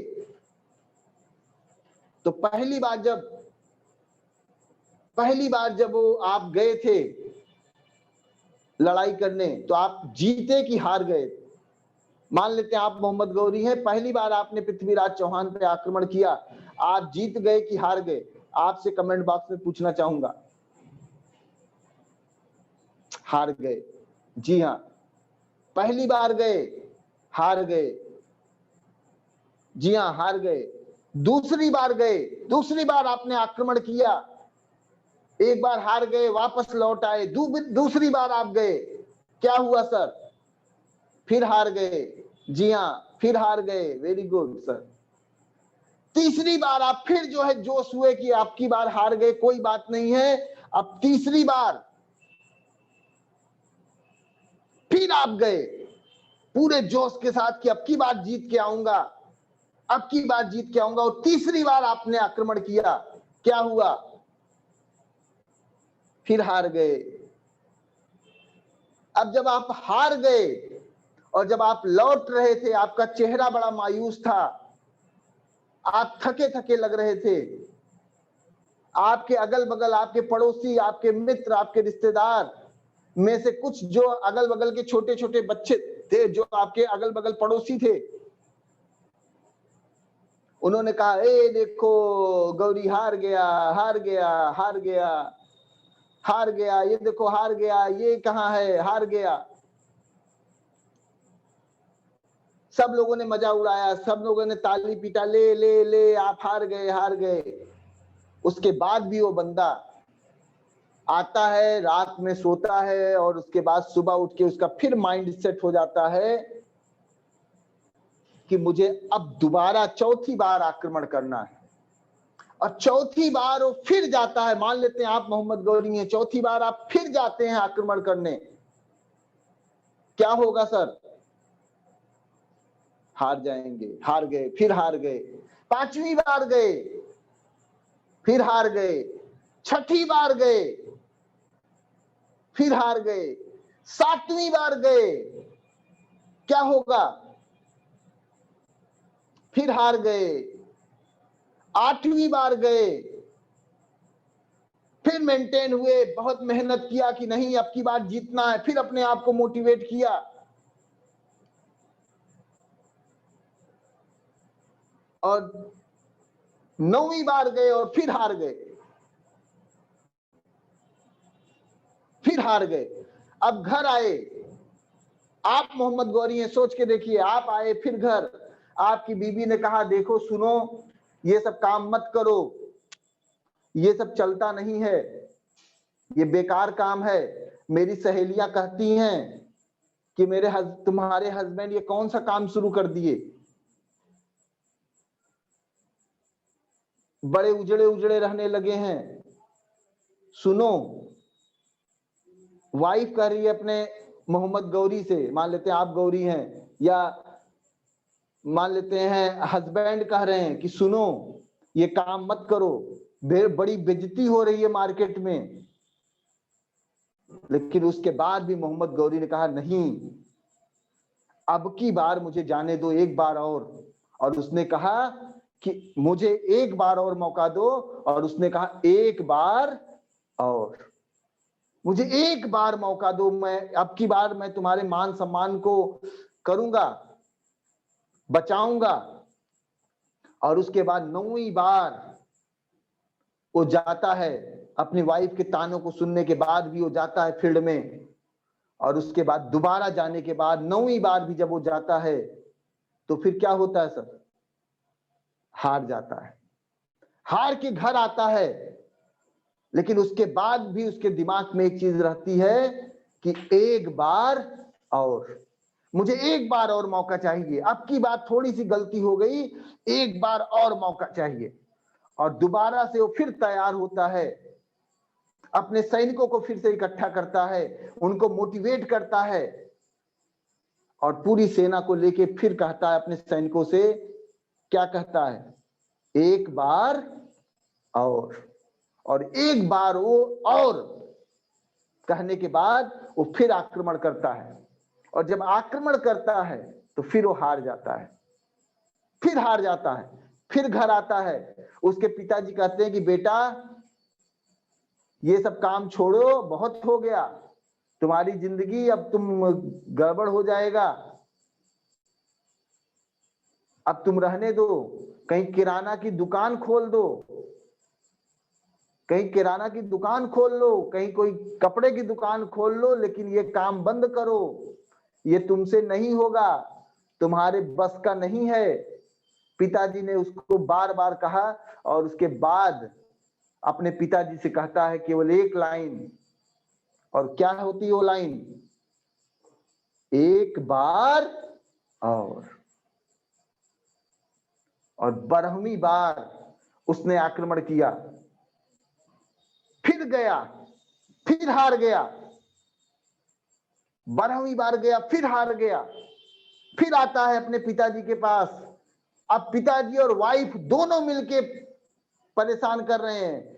तो पहली बार जब वो आप गए थे लड़ाई करने, तो आप जीते कि हार गए? मान लेते हैं आप मोहम्मद गौरी हैं, पहली बार आपने पृथ्वीराज चौहान पे आक्रमण किया, आप जीत गए कि हार गए? आपसे कमेंट बॉक्स में पूछना चाहूंगा। हार गए, जी हाँ, पहली बार गए, हार गए, जी हाँ हार गए। दूसरी बार गए, दूसरी बार आपने आक्रमण किया, एक बार हार गए, वापस लौट आए, दूसरी बार आप गए, क्या हुआ सर? फिर हार गए, जी हाँ फिर हार गए, वेरी गुड सर। तीसरी बार आप फिर जो है जोश हुए कि आपकी बार हार गए, कोई बात नहीं है, अब तीसरी बार फिर आप गए पूरे जोश के साथ कि अब की बार जीत के आऊंगा, अब की बार जीत के आऊंगा, और तीसरी बार आपने आक्रमण किया, क्या हुआ? फिर हार गए। अब जब आप हार गए और जब आप लौट रहे थे, आपका चेहरा बड़ा मायूस था, आप थके थके लग रहे थे। आपके अगल बगल, आपके पड़ोसी, आपके मित्र, आपके रिश्तेदार में से कुछ जो अगल बगल के छोटे छोटे बच्चे थे, जो आपके अगल बगल पड़ोसी थे, उन्होंने कहा, ए देखो गौरी हार गया, हार गया, हार गया। हार गया, ये देखो हार गया, ये कहाँ है, हार गया। सब लोगों ने मजा उड़ाया, सब लोगों ने ताली पीटा, ले ले ले आप हार गए, हार गए। उसके बाद भी वो बंदा आता है, रात में सोता है और उसके बाद सुबह उठ के उसका फिर माइंड सेट हो जाता है कि मुझे अब दोबारा चौथी बार आक्रमण करना है। और चौथी बार वो फिर जाता है, मान लेते हैं आप मोहम्मद गौरी हैं, चौथी बार आप फिर जाते हैं आक्रमण करने, क्या होगा सर? हार जाएंगे, हार गए, फिर हार गए, पांचवी बार गए, फिर हार गए, छठी बार गए, फिर हार गए, सातवीं बार गए, क्या होगा? फिर हार गए, आठवीं बार गए, फिर मेंटेन हुए, बहुत मेहनत किया कि नहीं अब की बार जीतना है, फिर अपने आप को मोटिवेट किया, और 9वीं बार गए और फिर हार गए, फिर हार गए। अब घर आए, आप मोहम्मद गौरी हैं, सोच के देखिए, आप आए फिर घर, आपकी बीबी ने कहा देखो सुनो, ये सब काम मत करो, ये सब चलता नहीं है, ये बेकार काम है। मेरी सहेलियां कहती हैं कि तुम्हारे हस्बैंड ये कौन सा काम शुरू कर दिए, बड़े उजड़े उजड़े रहने लगे हैं। सुनो, वाइफ कह रही है अपने मोहम्मद गौरी से, मान लेते हैं आप गौरी हैं, या मान लेते हैं हस्बैंड कह रहे हैं कि सुनो ये काम मत करो, बड़ी बेइज्जती हो रही है मार्केट में। लेकिन उसके बाद भी मोहम्मद गौरी ने कहा नहीं, अब की बार मुझे जाने दो एक बार और उसने कहा कि मुझे एक बार और मौका दो, और उसने कहा एक बार और, मुझे एक बार मौका दो, मैं अब की बार मैं तुम्हारे मान सम्मान को करूंगा, बचाऊंगा। और उसके बाद 9वीं बार वो जाता है, अपनी वाइफ के तानों को सुनने के बाद भी वो जाता है फील्ड में, और उसके बाद दोबारा जाने के बाद 9वीं बार भी जब वो जाता है तो फिर क्या होता है सर? हार जाता है, हार के घर आता है। लेकिन उसके बाद भी उसके दिमाग में एक चीज रहती है कि एक बार और, मुझे एक बार और मौका चाहिए, अब की बात थोड़ी सी गलती हो गई, एक बार और मौका चाहिए। और दोबारा से वो फिर तैयार होता है, अपने सैनिकों को फिर से इकट्ठा करता है, उनको मोटिवेट करता है, और पूरी सेना को लेके फिर कहता है अपने सैनिकों से, क्या कहता है? एक बार और एक बार वो और कहने के बाद वो फिर आक्रमण करता है, और जब आक्रमण करता है तो फिर वो हार जाता है, फिर हार जाता है, फिर घर आता है। उसके पिताजी कहते हैं कि बेटा ये सब काम छोड़ो, बहुत हो गया, तुम्हारी जिंदगी अब तुम गड़बड़ हो जाएगा, अब तुम रहने दो, कहीं किराना की दुकान खोल दो, कहीं किराना की दुकान खोल लो, कहीं कोई कपड़े की दुकान खोल लो, लेकिन ये काम बंद करो, ये तुमसे नहीं होगा, तुम्हारे बस का नहीं है। पिताजी ने उसको बार बार कहा, और उसके बाद अपने पिताजी से कहता है केवल एक लाइन, और क्या होती है वो लाइन? एक बार और 12वीं बार उसने आक्रमण किया, फिर गया, फिर हार गया, 12वीं बार गया, फिर हार गया, फिर आता है अपने पिताजी के पास। अब पिताजी और वाइफ दोनों मिलके परेशान कर रहे हैं।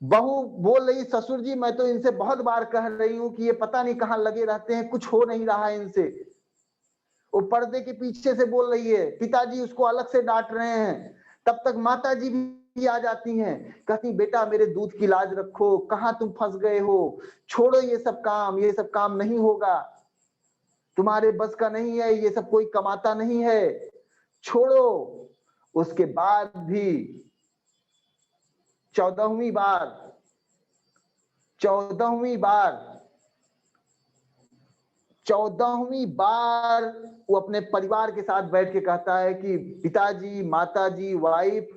बहू बोल रही, ससुर जी मैं तो इनसे बहुत बार कह रही हूं कि ये पता नहीं कहां लगे रहते हैं, कुछ हो नहीं रहा है इनसे। वो पर्दे के पीछे से बोल रही है, पिताजी उसको अलग से डांट रहे हैं। तब तक माता जी भी आ जाती हैं, कहती बेटा मेरे दूध की लाज रखो, कहां तुम फंस गए हो, छोड़ो ये सब काम, ये सब काम नहीं होगा, तुम्हारे बस का नहीं है, ये सब कोई कमाता नहीं है, छोड़ो। उसके बाद भी 14वीं बार 14वीं बार वो अपने परिवार के साथ बैठ के कहता है कि पिताजी, माताजी, वाइफ,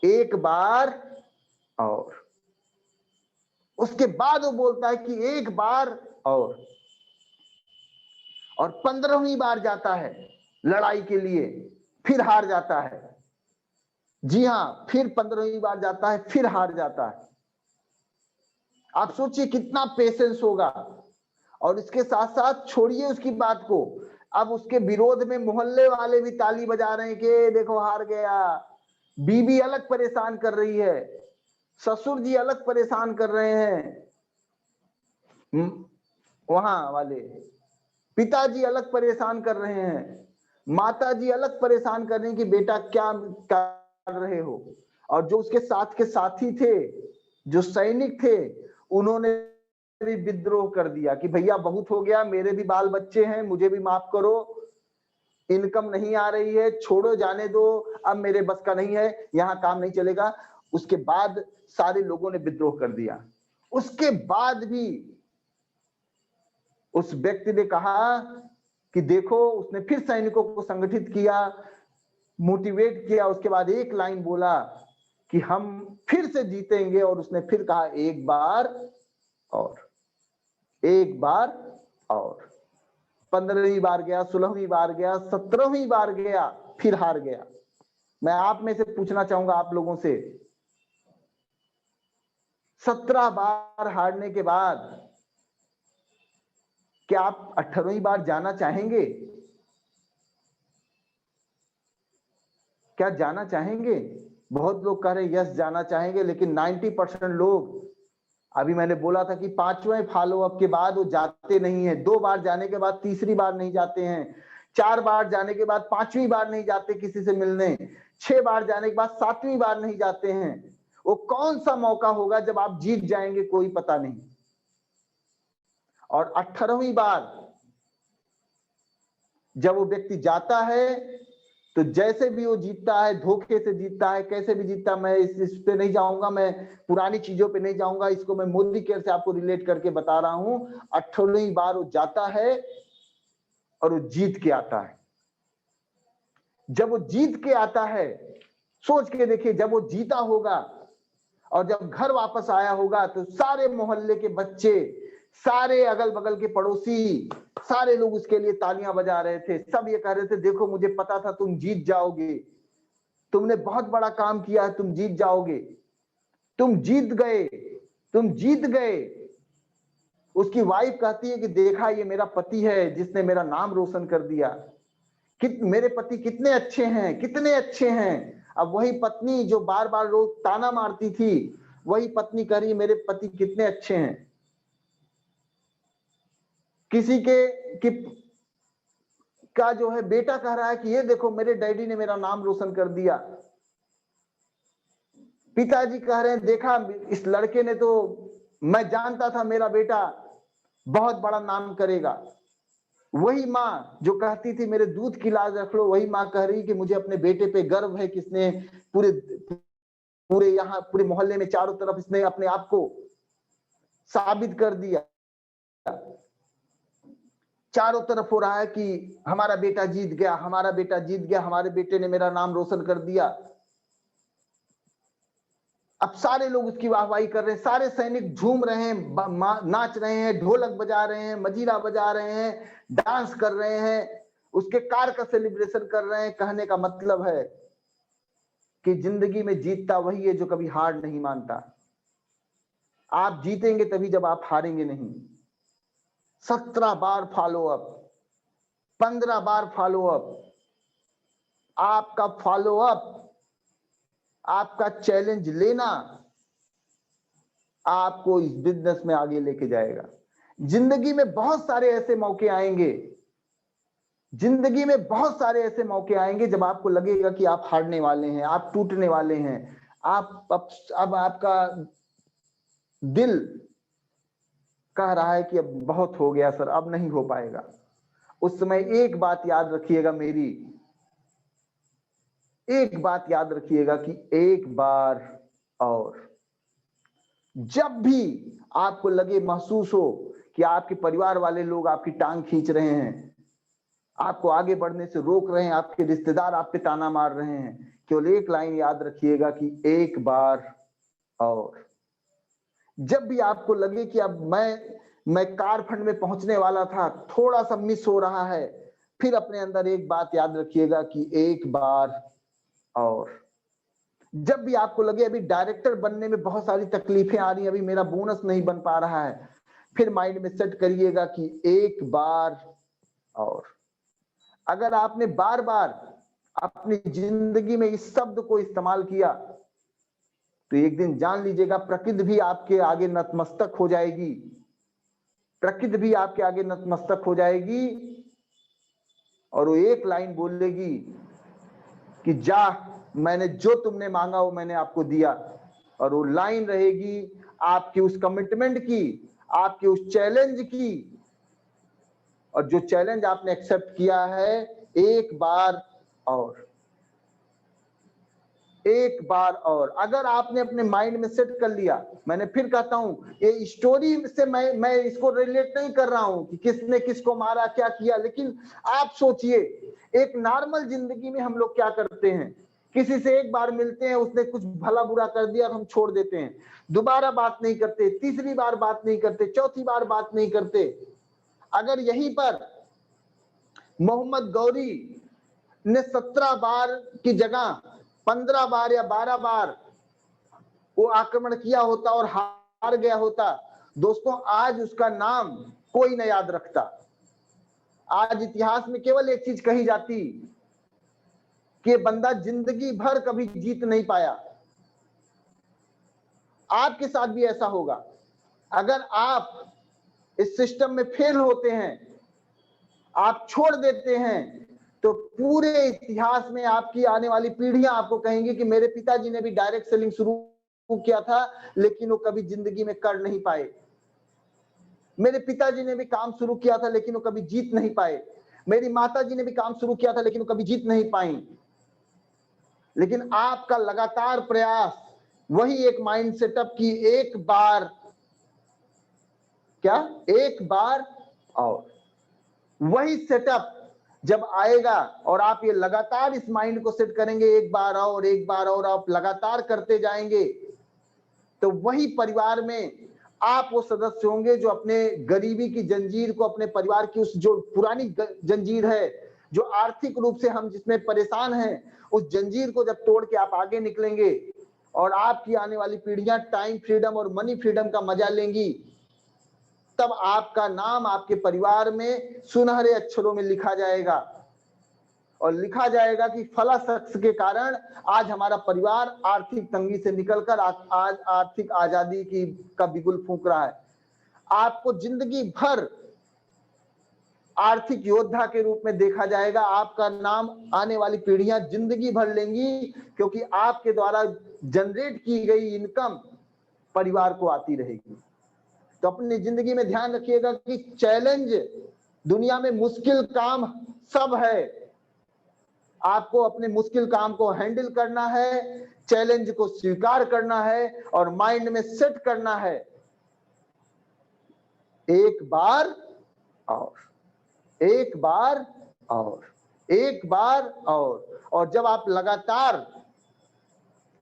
एक बार और। उसके बाद वो बोलता है कि एक बार और 15वीं बार जाता है लड़ाई के लिए, फिर हार जाता है। जी हाँ, फिर 15वीं बार जाता है, फिर हार जाता है। आप सोचिए कितना पेशेंस होगा। और इसके साथ साथ छोड़िए उसकी बात को, अब उसके विरोध में मोहल्ले वाले भी ताली बजा रहे हैं कि देखो हार गया। बीबी अलग परेशान कर रही है, ससुर जी अलग परेशान कर रहे हैं, वहां वाले पिताजी अलग परेशान कर रहे हैं, माताजी अलग परेशान कर रही हैं कि बेटा क्या कर रहे हो। और जो उसके साथ के साथी थे, जो सैनिक थे, उन्होंने भी विद्रोह कर दिया कि भैया बहुत हो गया, मेरे भी बाल बच्चे हैं, मुझे भी माफ करो, इनकम नहीं आ रही है, छोड़ो, जाने दो, अब मेरे बस का नहीं है, यहाँ काम नहीं चलेगा। उसके बाद सारे लोगों ने विद्रोह कर दिया। उसके बाद भी उस व्यक्ति ने कहा कि देखो, उसने फिर सैनिकों को संगठित किया, मोटिवेट किया। उसके बाद एक लाइन बोला कि हम फिर से जीतेंगे, और उसने फिर कहा एक बार और, एक बार और। 15वीं बार गया, 16वीं बार गया, 17वीं बार गया, फिर हार गया। मैं आप में से पूछना चाहूंगा आप लोगों से, 17 बार हारने के बाद क्या आप 18वीं बार जाना चाहेंगे? क्या जाना चाहेंगे? बहुत लोग कह रहे हैं यस जाना चाहेंगे, लेकिन 90% लोग, अभी मैंने बोला था कि 5वें फॉलोअप के बाद वो जाते नहीं है। 2 बार जाने के बाद तीसरी बार नहीं जाते हैं, 4 बार जाने के बाद 5वीं बार नहीं जाते किसी से मिलने, 6 बार जाने के बाद 7वीं बार नहीं जाते हैं। वो कौन सा मौका होगा जब आप जीत जाएंगे, कोई पता नहीं। और 18वीं बार जब वो व्यक्ति जाता है, तो जैसे भी वो जीतता है, धोखे से जीतता है, कैसे भी जीतता, मैं इस पे नहीं जाऊंगा, मैं पुरानी चीजों पे नहीं जाऊंगा, इसको मैं मोदी केयर से आपको रिलेट करके बता रहा हूं। 18वीं बार वो जाता है और वो जीत के आता है। जब वो जीत के आता है, सोच के देखिए, जब वो जीता होगा और जब घर वापस आया होगा, तो सारे मोहल्ले के बच्चे, सारे अगल बगल के पड़ोसी, सारे लोग उसके लिए तालियां बजा रहे थे। सब ये कह रहे थे देखो, मुझे पता था तुम जीत जाओगे, तुमने बहुत बड़ा काम किया है, तुम जीत जाओगे, तुम जीत गए, तुम जीत गए। उसकी वाइफ कहती है कि देखा, ये मेरा पति है जिसने मेरा नाम रोशन कर दिया, मेरे पति कितने अच्छे हैं, कितने अच्छे हैं। अब वही पत्नी जो बार बार लोग ताना मारती थी, वही पत्नी कह रही है मेरे पति कितने अच्छे हैं। किसी के का जो है बेटा कह रहा है कि ये देखो, मेरे डैडी ने मेरा नाम रोशन कर दिया। पिताजी कह रहे हैं देखा, इस लड़के ने तो, मैं जानता था मेरा बेटा बहुत बड़ा नाम करेगा। वही माँ जो कहती थी मेरे दूध की लाज रख लो, वही माँ कह रही कि मुझे अपने बेटे पे गर्व है, किसने पूरे यहाँ पूरे मोहल्ले में चारों तरफ इसने अपने आप को साबित कर दिया। चारों तरफ हो रहा है कि हमारा बेटा जीत गया, हमारा बेटा जीत गया, हमारे बेटे ने मेरा नाम रोशन कर दिया। अब सारे लोग उसकी वाहवाही कर रहे हैं, सारे सैनिक झूम रहे हैं, नाच रहे हैं, ढोलक बजा रहे हैं, मजीरा बजा रहे हैं, डांस कर रहे हैं, उसके कार का सेलिब्रेशन कर रहे हैं। कहने का मतलब है कि जिंदगी में जीतता वही है जो कभी हार नहीं मानता। आप जीतेंगे तभी जब आप हारेंगे नहीं। 17 बार फॉलोअप, 15 बार फॉलोअप, आपका फॉलोअप, आपका चैलेंज लेना आपको इस बिजनेस में आगे लेके जाएगा। जिंदगी में बहुत सारे ऐसे मौके आएंगे, जिंदगी में बहुत सारे ऐसे मौके आएंगे जब आपको लगेगा कि आप हारने वाले हैं, आप टूटने वाले हैं, आप अब आपका दिल कह रहा है कि अब बहुत हो गया सर, अब नहीं हो पाएगा। उस समय एक बात याद रखिएगा, मेरी एक बात याद रखिएगा कि एक बार और। जब भी आपको लगे, महसूस हो कि आपके परिवार वाले लोग आपकी टांग खींच रहे हैं, आपको आगे बढ़ने से रोक रहे हैं, आपके रिश्तेदार आप पे ताना मार रहे हैं, केवल एक लाइन याद रखिएगा कि एक बार और। जब भी आपको लगे कि अब मैं कार फंड में पहुंचने वाला था, थोड़ा सा मिस हो रहा है, फिर अपने अंदर एक बात याद रखिएगा कि एक बार और। जब भी आपको लगे अभी डायरेक्टर बनने में बहुत सारी तकलीफें आ रही हैं, अभी मेरा बोनस नहीं बन पा रहा है, फिर माइंड में सेट करिएगा कि एक बार और। अगर आपने बार बार अपनी जिंदगी में इस शब्द को इस्तेमाल किया तो एक दिन जान लीजिएगा प्रकृति भी आपके आगे नतमस्तक हो जाएगी, प्रकृति भी आपके आगे नतमस्तक हो जाएगी और वो एक लाइन बोलेगी कि जा, मैंने जो तुमने मांगा वो मैंने आपको दिया। और वो लाइन रहेगी आपकी उस कमिटमेंट की, आपके उस चैलेंज की, और जो चैलेंज आपने एक्सेप्ट किया है, एक बार और, एक बार और। अगर आपने अपने माइंड में सेट कर लिया, मैंने फिर कहता हूं, ये स्टोरी से मैं इसको रिलेट नहीं कर रहा हूं कि किसने किसको मारा, क्या किया, लेकिन आप सोचिए एक नॉर्मल जिंदगी में हम लोग क्या करते हैं, किसी से एक बार मिलते हैं, उसने कुछ भला बुरा कर दिया, हम छोड़ देते हैं, दोबारा बात नहीं करते, तीसरी बार बात नहीं करते, चौथी बार बात नहीं करते। अगर यहीं पर मोहम्मद गौरी ने 17 बार की जगह 15 बार या 12 बार वो आक्रमण किया होता और हार गया होता, दोस्तों आज उसका नाम कोई न याद रखता। आज इतिहास में केवल एक चीज कही जाती कि बंदा जिंदगी भर कभी जीत नहीं पाया। आपके साथ भी ऐसा होगा। अगर आप इस सिस्टम में फेल होते हैं, आप छोड़ देते हैं, तो पूरे इतिहास में आपकी आने वाली पीढ़ियां आपको कहेंगी कि मेरे पिताजी ने भी डायरेक्ट सेलिंग शुरू किया था लेकिन वो कभी जिंदगी में कर नहीं पाए, मेरे पिताजी ने भी काम शुरू किया था लेकिन वो कभी जीत नहीं पाए, मेरी माताजी ने भी काम शुरू किया था लेकिन वो कभी जीत नहीं पाई। लेकिन आपका लगातार प्रयास, वही एक माइंड सेटअप की एक बार, क्या एक बार और, वही सेटअप जब आएगा और आप ये लगातार इस माइंड को सेट करेंगे, एक बार और, एक बार और, आप लगातार करते जाएंगे, तो वही परिवार में आप वो सदस्य होंगे जो अपने गरीबी की जंजीर को, अपने परिवार की उस जो पुरानी जंजीर है, जो आर्थिक रूप से हम जिसमें परेशान हैं, उस जंजीर को जब तोड़ के आप आगे निकलेंगे और आपकी आने वाली पीढ़ियां टाइम फ्रीडम और मनी फ्रीडम का मजा लेंगी, तब आपका नाम आपके परिवार में सुनहरे अक्षरों में लिखा जाएगा और लिखा जाएगा कि फला शख्स के कारण आज हमारा परिवार आर्थिक तंगी से निकलकर आज आर्थिक आजादी का बिगुल फूंक रहा है। आपको जिंदगी भर आर्थिक योद्धा के रूप में देखा जाएगा। आपका नाम आने वाली पीढ़ियां जिंदगी भर लेंगी क्योंकि आपके द्वारा जनरेट की गई इनकम परिवार को आती रहेगी। तो अपनी जिंदगी में ध्यान रखिएगा कि चैलेंज, दुनिया में मुश्किल काम सब है, आपको अपने मुश्किल काम को हैंडल करना है, चैलेंज को स्वीकार करना है और माइंड में सेट करना है, एक बार और, एक बार और, एक बार और जब आप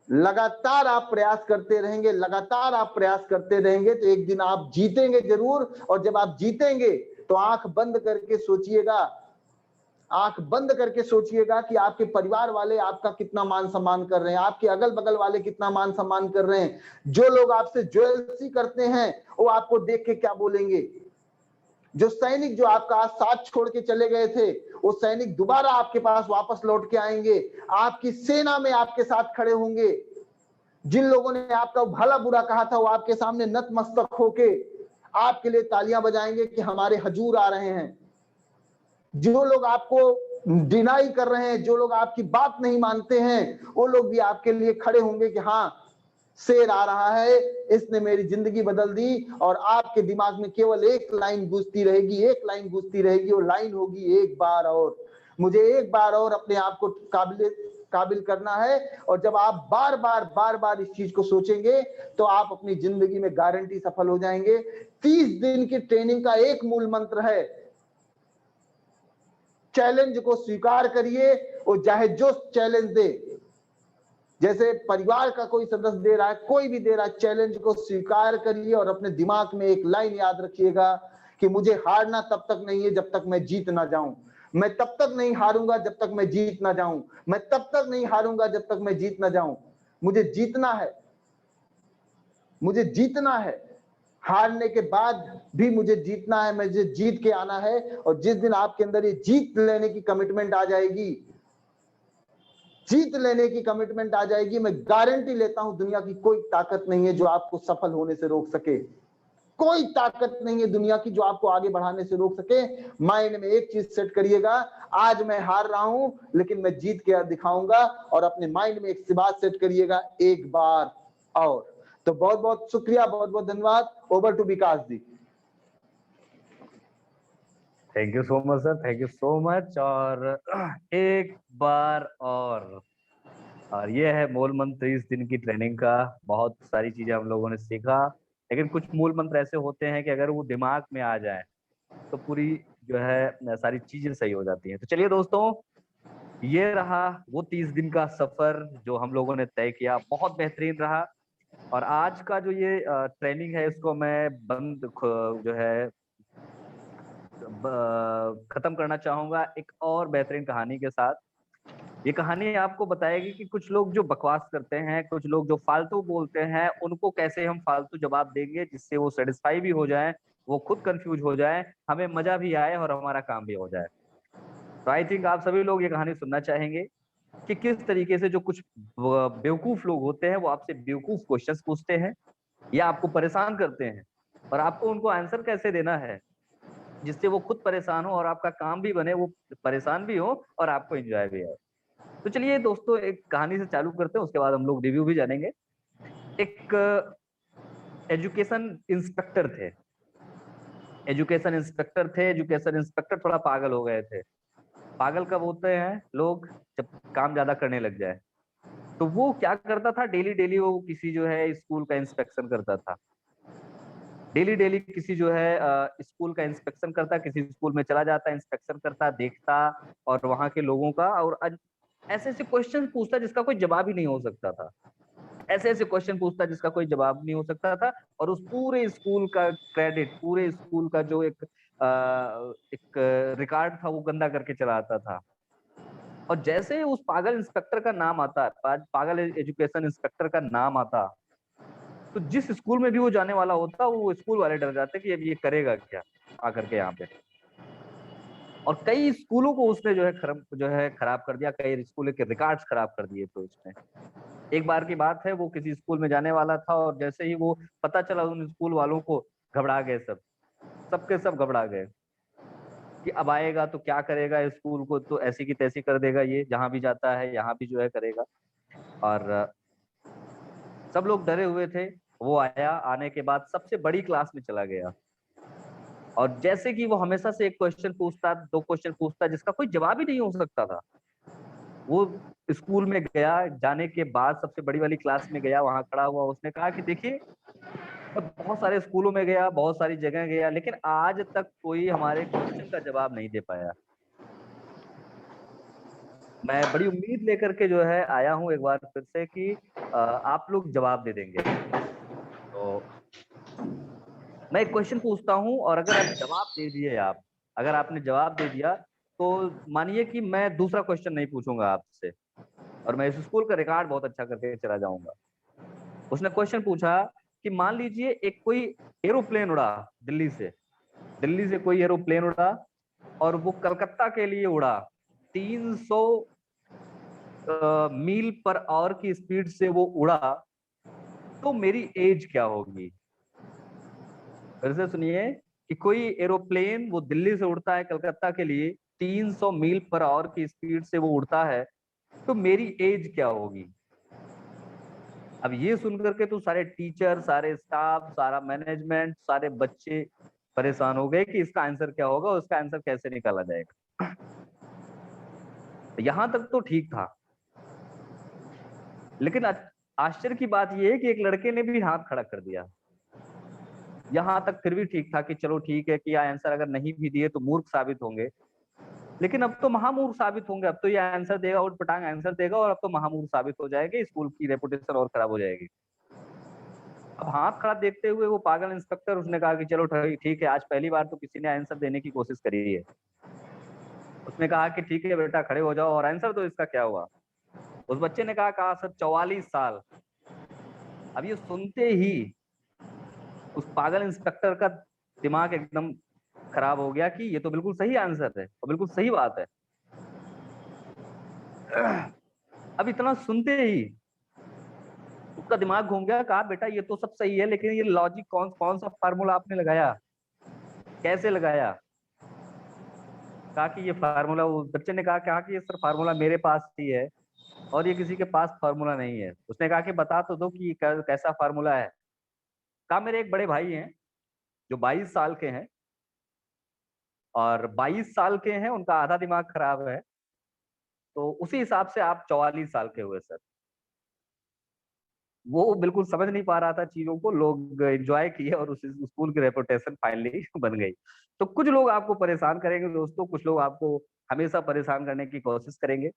लगातार आप प्रयास करते रहेंगे, लगातार आप प्रयास करते रहेंगे, तो एक दिन आप जीतेंगे जरूर। और जब आप जीतेंगे तो आंख बंद करके सोचिएगा, आंख बंद करके सोचिएगा कि आपके परिवार वाले आपका कितना मान सम्मान कर रहे हैं, आपके अगल बगल वाले कितना मान सम्मान कर रहे हैं। जो लोग आपसे ज्वेलसी करते हैं वो आपको देख के क्या बोलेंगे। जो सैनिक जो आपका आज साथ छोड़ के चले गए थे, वो सैनिक दोबारा आपके पास वापस लौट के आएंगे, आपकी सेना में आपके साथ खड़े होंगे। जिन लोगों ने आपका भला बुरा कहा था वो आपके सामने नतमस्तक होके आपके लिए तालियां बजाएंगे कि हमारे हजूर आ रहे हैं। जो लोग आपको डिनाई कर रहे हैं, जो लोग आपकी बात नहीं मानते हैं, वो लोग भी आपके लिए खड़े होंगे कि हाँ, शेर आ रहा है, इसने मेरी जिंदगी बदल दी। और आपके दिमाग में केवल एक लाइन गूंजती रहेगी, एक लाइन गूंजती रहेगी, वो लाइन होगी एक बार और। मुझे एक बार और अपने आप को काबिल करना है। और जब आप बार बार इस चीज को सोचेंगे तो आप अपनी जिंदगी में गारंटी सफल हो जाएंगे। 30 दिन की ट्रेनिंग का एक मूल मंत्र है, चैलेंज को स्वीकार करिए और चाहे जो चैलेंज दे, जैसे परिवार का कोई सदस्य दे रहा है, कोई भी दे रहा है, चैलेंज को स्वीकार करिए और अपने दिमाग में एक लाइन याद रखिएगा कि मुझे हारना तब तक नहीं है जब तक मैं जीत ना जाऊं। मैं तब तक नहीं हारूंगा जब तक मैं जीत ना जाऊं। मैं तब तक नहीं हारूंगा जब तक मैं जीत ना जाऊं। मुझे जीतना है, मुझे जीतना है। हारने के बाद भी मुझे जीतना है, मुझे जीत के आना है। और जिस दिन आपके अंदर ये जीत लेने की कमिटमेंट आ जाएगी, जीत लेने की कमिटमेंट आ जाएगी, मैं गारंटी लेता हूं दुनिया की कोई ताकत नहीं है जो आपको सफल होने से रोक सके। कोई ताकत नहीं है दुनिया की जो आपको आगे बढ़ाने से रोक सके। माइंड में एक चीज सेट करिएगा, आज मैं हार रहा हूं लेकिन मैं जीत के दिखाऊंगा। और अपने माइंड में एक बात सेट करिएगा, एक बार और। तो बहुत बहुत शुक्रिया, बहुत बहुत धन्यवाद। Over to Vikas ji. Thank you so much sir, thank you so much. और एक बार और ये है मूल मंत्र इस दिन की ट्रेनिंग का। बहुत सारी चीजें हम लोगों ने सीखा, लेकिन कुछ मूल मंत्र ऐसे होते हैं कि अगर वो दिमाग में आ जाए तो पूरी जो है सारी चीजें सही हो जाती हैं। तो चलिए दोस्तों, ये रहा वो 30 दिन का सफर जो हम लोगों ने तय किया, बहुत बेहतरीन रहा। और आज का जो ये ट्रेनिंग है इसको मैं जो है खत्म करना चाहूंगा एक और बेहतरीन कहानी के साथ। ये कहानी आपको बताएगी कि कुछ लोग जो बकवास करते हैं, कुछ लोग जो फालतू बोलते हैं, उनको कैसे हम फालतू जवाब देंगे जिससे वो सेटिस्फाई भी हो जाए, वो खुद कंफ्यूज हो जाए, हमें मजा भी आए और हमारा काम भी हो जाए। तो आई थिंक आप सभी लोग ये कहानी सुनना चाहेंगे कि किस तरीके से जो कुछ बेवकूफ लोग होते हैं वो आपसे बेवकूफ क्वेश्चंस पूछते हैं या आपको परेशान करते हैं, और आपको उनको आंसर कैसे देना है जिससे वो खुद परेशान हो और आपका काम भी बने, वो परेशान भी हो और आपको एंजॉय भी आए। तो चलिए दोस्तों, एक कहानी से चालू करते हैं, उसके बाद हम लोग रिव्यू भी जानेंगे। एक एजुकेशन इंस्पेक्टर थे। एजुकेशन इंस्पेक्टर थोड़ा पागल हो गए थे। पागल कब होते हैं लोग? जब काम ज्यादा करने लग जाए। तो वो क्या करता था, डेली डेली वो किसी जो है स्कूल का इंस्पेक्शन करता था। डेली डेली किसी जो है स्कूल का इंस्पेक्शन करता, किसी स्कूल में चला जाता, इंस्पेक्शन करता, देखता और वहां के लोगों का और ऐसे ऐसे क्वेश्चन पूछता जिसका कोई जवाब ही नहीं हो सकता था। ऐसे ऐसे क्वेश्चन पूछता जिसका कोई जवाब नहीं हो सकता था, और उस पूरे स्कूल का क्रेडिट, पूरे स्कूल का जो एक रिकॉर्ड था वो गंदा करके चला आता था। और जैसे उस पागल इंस्पेक्टर का नाम आता, पागल एजुकेशन इंस्पेक्टर का नाम आता, तो जिस स्कूल में भी वो जाने वाला होता वो स्कूल वाले डर जाते कि अब ये करेगा क्या आकर के यहाँ पे। और कई स्कूलों को उसने जो है खराब कर दिया, कई स्कूलों के रिकॉर्ड्स खराब कर दिए थे उसने। एक बार की बात है, वो किसी स्कूल में जाने वाला था और जैसे ही वो पता चला उन स्कूल वालों को, घबरा गए सब, सबके सब घबरा गए कि अब आएगा तो क्या करेगा, स्कूल को तो ऐसी की तैसी कर देगा, ये जहां भी जाता है यहाँ भी जो है करेगा। और सब लोग डरे हुए थे। वो आया, आने के बाद सबसे बड़ी क्लास में चला गया और जैसे कि वो हमेशा से एक क्वेश्चन पूछता, दो क्वेश्चन पूछता जिसका कोई जवाब ही नहीं हो सकता था, वो स्कूल में गया, जाने के बाद सबसे बड़ी वाली क्लास में गया, वहां खड़ा हुआ, उसने कहा कि देखिए, मैं बहुत सारे स्कूलों में गया, बहुत सारी जगह गया, लेकिन आज तक कोई हमारे क्वेश्चन का जवाब नहीं दे पाया। मैं बड़ी उम्मीद लेकर के जो है आया हूँ एक बार फिर से कि आप लोग जवाब दे देंगे। तो मैं एक क्वेश्चन पूछता हूँ और अगर आप जवाब दे दिए, आप अगर आपने जवाब दे दिया तो मानिए कि मैं दूसरा क्वेश्चन नहीं पूछूंगा आपसे और मैं इस स्कूल का रिकॉर्ड बहुत अच्छा करके चला जाऊंगा। उसने क्वेश्चन पूछा कि मान लीजिए एक कोई एरोप्लेन उड़ा दिल्ली से, दिल्ली से कोई एरोप्लेन उड़ा और वो कलकत्ता के लिए उड़ा, 300 मील पर आवर की स्पीड से वो उड़ा, तो मेरी एज क्या होगी? फिर से सुनिए कि कोई एरोप्लेन वो दिल्ली से उड़ता है कलकत्ता के लिए, 300 मील पर आवर की स्पीड से वो उड़ता है, तो मेरी एज क्या होगी? अब ये सुनकर के तो सारे टीचर, सारे स्टाफ, सारा मैनेजमेंट, सारे बच्चे परेशान हो गए कि इसका आंसर क्या होगा, उसका आंसर कैसे निकाला जाएगा। यहां तक तो ठीक था, लेकिन आश्चर्य की बात यह है कि एक लड़के ने भी हाथ खड़ा कर दिया। यहाँ तक फिर भी ठीक था कि चलो ठीक है कि आंसर अगर नहीं भी दिए तो मूर्ख साबित होंगे, लेकिन अब तो महामूर्ख साबित होंगे। अब तो ये आंसर देगा, उठ पटांग आंसर देगा और अब तो महामूर्ख साबित हो जाएगी, स्कूल की रेपुटेशन और खराब हो जाएगी। अब हाथ खड़ा देखते हुए वो पागल इंस्पेक्टर उसने कहा कि चलो ठीक है, आज पहली बार तो किसी ने आंसर देने की कोशिश करी है। उसने कहा कि ठीक है बेटा, खड़े हो जाओ और आंसर दो, इसका क्या हुआ। उस बच्चे ने कहा सर 44 साल। अब ये सुनते ही उस पागल इंस्पेक्टर का दिमाग एकदम खराब हो गया कि ये तो बिल्कुल सही आंसर है और बिल्कुल सही बात है। अब इतना सुनते ही उसका दिमाग घूम गया। कहा बेटा ये तो सब सही है, लेकिन ये लॉजिक कौन कौन सा फार्मूला आपने लगाया, कैसे लगाया। कहा कि ये फार्मूला, उस बच्चे ने कहा कि ये सर फार्मूला मेरे पास ही है और ये किसी के पास फार्मूला नहीं है। उसने कहा कि बता तो दो कि ये कैसा फार्मूला है। कहा मेरे एक बड़े भाई हैं जो 22 साल के हैं, और 22 साल के हैं, उनका आधा दिमाग खराब है, तो उसी हिसाब से आप 44 साल के हुए सर। वो बिल्कुल समझ नहीं पा रहा था चीजों को। लोग एंजॉय किए और उस स्कूल की रेपुटेशन फाइनली बन गई। तो कुछ लोग आपको परेशान करेंगे दोस्तों, कुछ लोग आपको हमेशा परेशान करने की कोशिश करेंगे।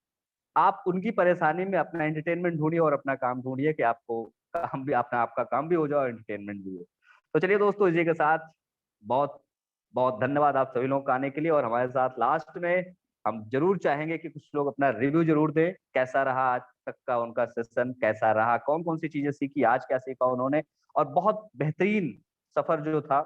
आप उनकी परेशानी में अपना एंटरटेनमेंट ढूंढिए और अपना काम ढूंढिए कि आपको काम भी, अपना आपका काम भी हो जाए और एंटरटेनमेंट भी हो। तो चलिए दोस्तों, इसी के साथ बहुत बहुत धन्यवाद आप सभी लोगों का आने के लिए। और हमारे साथ लास्ट में हम जरूर चाहेंगे कि कुछ लोग अपना रिव्यू जरूर दें, कैसा रहा आज तक का उनका सेशन, कैसा रहा, कौन कौन सी चीजें सीखी, आज क्या सीखा उन्होंने। और बहुत बेहतरीन सफर जो था,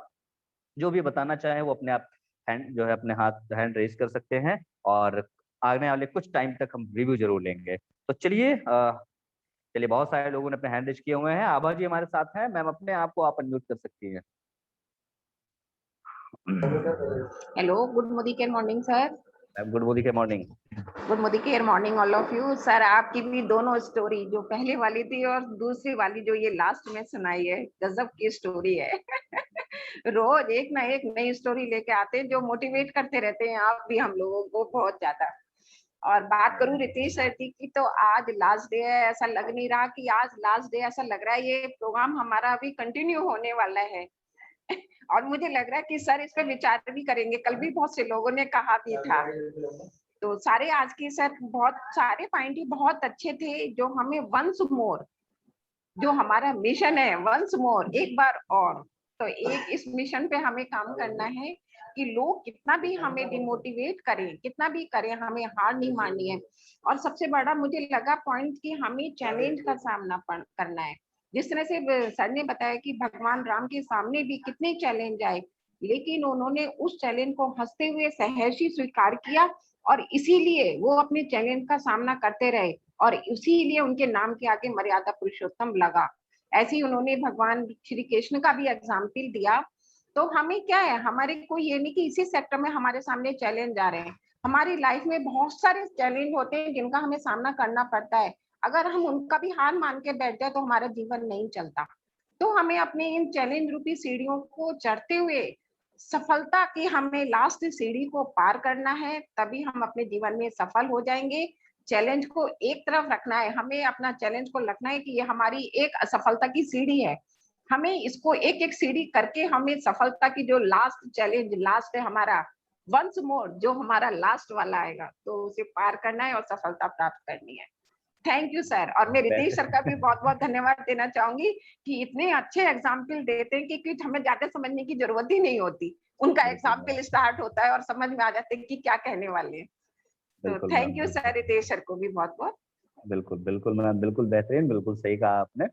जो भी बताना चाहे वो अपने आप हैंड जो है अपने हाथ हैंड रेज कर सकते हैं, और आने वाले कुछ टाइम तक हम रिव्यू जरूर लेंगे। तो चलिए चलिए, बहुत सारे लोगों ने अपने हैंड रेज किए हुए हैं। आभा जी हमारे साथ हैं, मैम अपने आप को आप अनम्यूट कर सकती हैं। Hello, good morning, morning, sir. Ma'am good morning, morning. Good morning, all of you. Sir आपकी भी दोनों स्टोरी, जो पहले वाली थी और दूसरी वाली जो ये लास्ट में सुनाई है, गजब की स्टोरी है। रोज एक ना एक नई स्टोरी लेके आते हैं जो मोटिवेट करते रहते हैं आप भी हम लोगों को बहुत ज्यादा। और बात करूं रितेश सर की, तो आज लास्ट डे है, ऐसा लग नहीं रहा कि आज लास्ट डे, ऐसा लग रहा है ये प्रोग्राम हमारा अभी कंटिन्यू होने वाला है। और मुझे लग रहा है कि सर इस पर विचार भी करेंगे, कल भी बहुत से लोगों ने कहा भी था। तो सारे आज के सर बहुत सारे पॉइंट ही बहुत अच्छे थे, जो हमें वंस मोर, जो हमारा मिशन है वंस मोर, एक बार और, तो एक इस मिशन पे हमें काम करना है कि लोग कितना भी हमें डिमोटिवेट करें, कितना भी करें, हमें हार नहीं माननी है। और सबसे बड़ा मुझे लगा पॉइंट कि हमें चैलेंज का सामना करना है। जिस तरह से सर ने बताया कि भगवान राम के सामने भी कितने चैलेंज आए, लेकिन उन्होंने उस चैलेंज को हंसते हुए सहर्षी स्वीकार किया, और इसीलिए वो अपने चैलेंज का सामना करते रहे, और इसीलिए उनके नाम के आगे मर्यादा पुरुषोत्तम लगा। ऐसे ही उन्होंने भगवान श्री कृष्ण का भी एग्जाम्पल दिया। तो हमें क्या है, हमारे कोई ये नहीं कि इसी सेक्टर में हमारे सामने चैलेंज आ रहे हैं, हमारी लाइफ में बहुत सारे चैलेंज होते हैं जिनका हमें सामना करना पड़ता है। अगर हम उनका भी हार मान के बैठ जाए तो हमारा जीवन नहीं चलता। तो हमें अपने इन चैलेंज रूपी सीढ़ियों को चढ़ते हुए सफलता की, हमें लास्ट सीढ़ी को पार करना है, तभी हम अपने जीवन में सफल हो जाएंगे। चैलेंज को एक तरफ रखना है, हमें अपना चैलेंज को रखना है कि ये हमारी एक असफलता की सीढ़ी है, हमें इसको एक एक सीढ़ी करके हमें सफलता की जो लास्ट चैलेंज लास्ट है हमारा, वंस मोर जो हमारा लास्ट वाला आएगा, तो उसे पार करना है और सफलता प्राप्त करनी है। Thank you sir. और मैं रितेश सर का भी बहुत बहुत धन्यवाद देना चाहूंगी कि इतने अच्छे एग्जाम्पल देते हैं कि हमें ज्यादा समझने की जरूरत ही नहीं होती, उनका एग्जाम्पल स्टार्ट होता है और समझ में आ जाते हैं कि क्या कहने वाले हैं। तो thank you sir, Ritesh sir को भी बहुत बहुत। बिल्कुल बिल्कुल मैम, बिल्कुल बेहतरीन, बिल्कुल सही कहा आपने।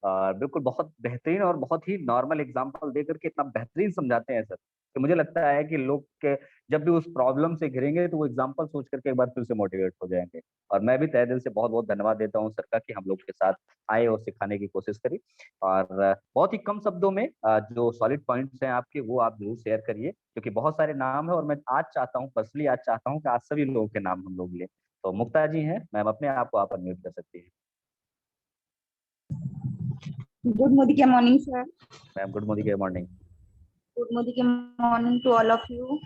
और बिल्कुल बहुत बेहतरीन और बहुत ही नॉर्मल एग्जांपल देकर के इतना बेहतरीन समझाते हैं सर, कि मुझे लगता है कि लोग के जब भी उस प्रॉब्लम से घिरेंगे तो वो एग्जांपल सोच करके एक बार फिर से मोटिवेट हो जाएंगे। और मैं भी तहे दिल से बहुत बहुत धन्यवाद देता हूँ सर का कि हम लोग के साथ आए और सिखाने की कोशिश करी। और बहुत ही कम शब्दों में जो सॉलिड पॉइंट्स हैं आपके, वो आप जरूर शेयर करिए, क्योंकि बहुत सारे नाम है और मैं आज चाहता हूँ, पर्सनली आज चाहता हूँ कि आज सभी लोगों के नाम हम लोग लें। तो मुक्ता जी हैं मैम, अपने आप को आप अनम्यूट कर सकती हैं। Good morning, sir. Ma'am good morning, Good morning to all of you.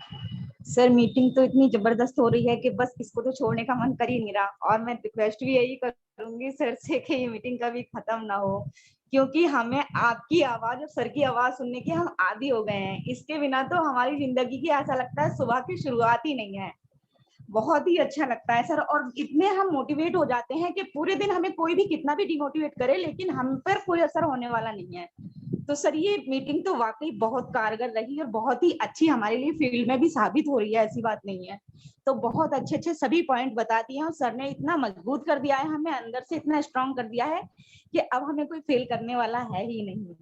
Sir meeting तो इतनी जबरदस्त हो रही है कि बस इसको तो छोड़ने का मन कर ही नहीं रहा, और मैं रिक्वेस्ट भी यही करूंगी सर से कि ये मीटिंग कभी खत्म ना हो, क्योंकि हमें आपकी आवाज और सर की आवाज सुनने के हम आदी हो गए हैं। इसके बिना तो हमारी जिंदगी की ऐसा लगता है सुबह की शुरुआत ही नहीं है। बहुत ही अच्छा लगता है सर, और इतने हम मोटिवेट हो जाते हैं कि पूरे दिन हमें कोई भी कितना भी डिमोटिवेट करे लेकिन हम पर कोई असर होने वाला नहीं है। तो सर ये मीटिंग तो वाकई बहुत कारगर रही और बहुत ही अच्छी हमारे लिए फील्ड में भी साबित हो रही है, ऐसी बात नहीं है। तो बहुत अच्छे अच्छे सभी पॉइंट बता दिए हैं और सर ने इतना मजबूत कर दिया है, हमें अंदर से इतना स्ट्रांग कर दिया है कि अब हमें कोई फेल करने वाला है ही नहीं।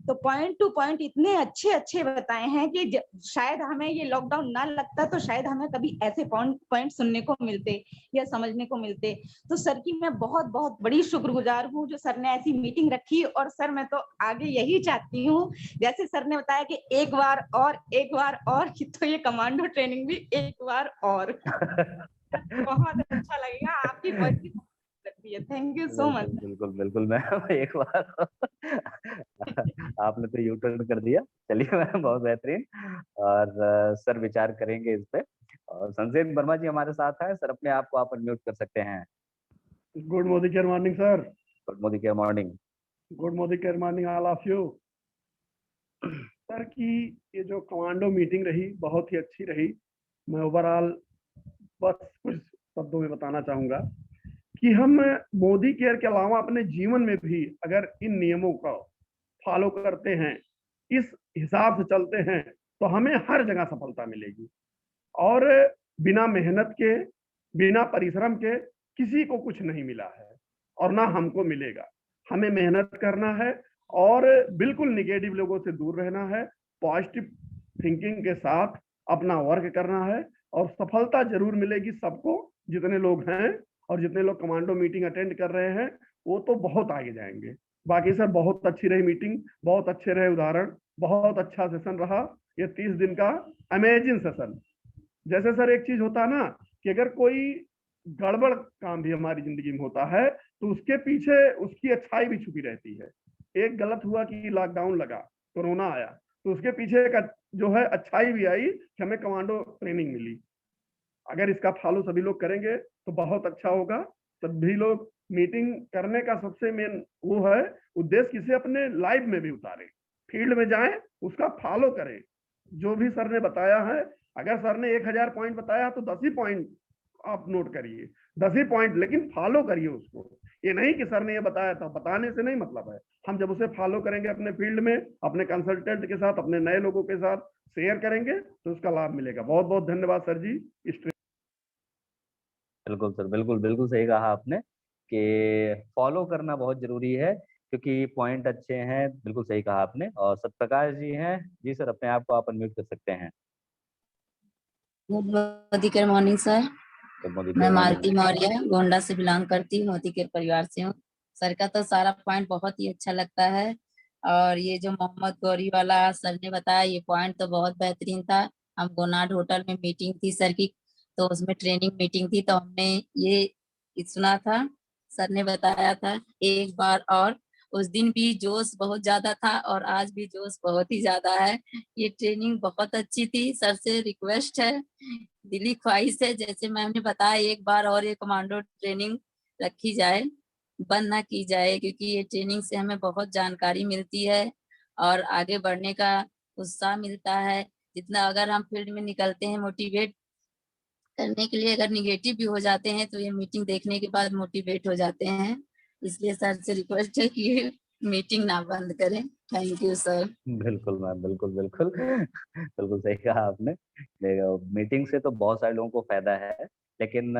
तो पॉइंट टू पॉइंट इतने अच्छे अच्छे बताए हैं कि शायद हमें ये लॉकडाउन ना लगता तो शायद हमें कभी ऐसे पॉइंट सुनने को मिलते या समझने को मिलते। तो सर की मैं बहुत बहुत बड़ी शुक्रगुजार हूँ जो सर ने ऐसी मीटिंग रखी। और सर मैं तो आगे यही चाहती हूँ, जैसे सर ने बताया कि एक बार और तो ये कमांडो ट्रेनिंग भी एक बार और बहुत अच्छा लगेगा आपकी वॉइस भी लगती है। Thank you so much. बिल्कुल बिल्कुल मैम, एक बार आपने तो यू टर्न कर दिया। चलिए मैम, बहुत बेहतरीन। और सर विचार करेंगे इस पे। और संजय वर्मा जी हमारे साथ हैं सर, अपने आप को आप अनम्यूट कर सकते हैं। Good morning sir. Good morning, care morning. Good morning all of you. Sir की ये जो कमांडो मीटिंग रही बहुत ही अच्छी रही। मैं ओवरऑल बस कुछ शब्दों में बताना चाहूंगा कि हम मोदी केयर के अलावा अपने जीवन में भी अगर इन नियमों का फॉलो करते हैं, इस हिसाब से चलते हैं, तो हमें हर जगह सफलता मिलेगी। और बिना मेहनत के, बिना परिश्रम के किसी को कुछ नहीं मिला है और ना हमको मिलेगा। हमें मेहनत करना है और बिल्कुल निगेटिव लोगों से दूर रहना है, पॉजिटिव थिंकिंग के साथ अपना वर्क करना है और सफलता जरूर मिलेगी सबको। जितने लोग हैं और जितने लोग कमांडो मीटिंग अटेंड कर रहे हैं वो तो बहुत आगे जाएंगे। बाकी सर बहुत अच्छी रही मीटिंग, बहुत अच्छे रहे उदाहरण, बहुत अच्छा सेशन रहा ये 30 दिन का अमेजिंग सेशन। जैसे सर एक चीज होता है ना कि अगर कोई गड़बड़ काम भी हमारी जिंदगी में होता है तो उसके पीछे उसकी अच्छाई भी छुपी रहती है। एक गलत हुआ कि लॉकडाउन लगा, कोरोना आया, तो उसके पीछे एक जो है अच्छाई भी आई कि हमें कमांडो ट्रेनिंग मिली। अगर इसका फॉलो सभी लोग करेंगे तो बहुत अच्छा होगा। सभी लोग मीटिंग करने का सबसे मेन वो है उद्देश्य किसे अपने लाइफ में भी उतारे, फील्ड में जाएं, उसका फॉलो करें। जो भी सर ने बताया है, अगर सर ने 1000 पॉइंट बताया तो 10 ही पॉइंट आप नोट करिए, 10 ही पॉइंट, लेकिन फॉलो करिए उसको। ये नहीं कि सर ने ये बताया था, बताने से नहीं मतलब है। हम जब उसे फॉलो करेंगे अपने फील्ड में, अपने कंसल्टेंट के साथ, अपने नए लोगों के साथ शेयर करेंगे तो उसका लाभ मिलेगा। बहुत बहुत धन्यवाद सर जी। बिल्कुल सर, बिल्कुल बिल्कुल सही कहा आपने कि फॉलो करना बहुत जरूरी है, क्योंकि पॉइंट अच्छे हैं। बिल्कुल सही कहा आपने। और सत्यप्रकाश जी हैं जी, सर अपने आप को आप अनम्यूट कर सकते हैं। Modi care morning sir. मैं मालती मौर्य गोंडा से बिलोंग करती हूँ, मोदी केयर परिवार से हूँ। सर का तो सारा पॉइंट बहुत ही अच्छा लगता है। और ये जो मोहम्मद गौरी वाला सर ने बताया ये पॉइंट तो बहुत बेहतरीन था। हम गोनाड होटल में मीटिंग थी सर की, तो उसमें ट्रेनिंग मीटिंग थी, तो हमने ये सुना था, सर ने बताया था एक बार और। उस दिन भी जोश बहुत ज्यादा था और आज भी जोश बहुत ही ज्यादा है। ये ट्रेनिंग बहुत अच्छी थी। सर से रिक्वेस्ट है, दिली ख्वाहिश है, जैसे मैम ने बताया एक बार और ये कमांडो ट्रेनिंग रखी जाए, बंद ना की जाए, क्योंकि ये ट्रेनिंग से हमें बहुत जानकारी मिलती है और आगे बढ़ने का उत्साह मिलता है। जितना अगर हम फील्ड में निकलते हैं मोटिवेट करने के लिए, अगर निगेटिव भी हो जाते हैं तो ये मीटिंग देखने के बाद मोटिवेट हो जाते हैं। इसलिए सर से रिक्वेस्ट है कि ये मीटिंग ना बंद करें। Thank you sir. बिल्कुल मैम, बिल्कुल बिल्कुल बिल्कुल सही कहा आपने। मीटिंग से तो बहुत सारे लोगों को फायदा है, लेकिन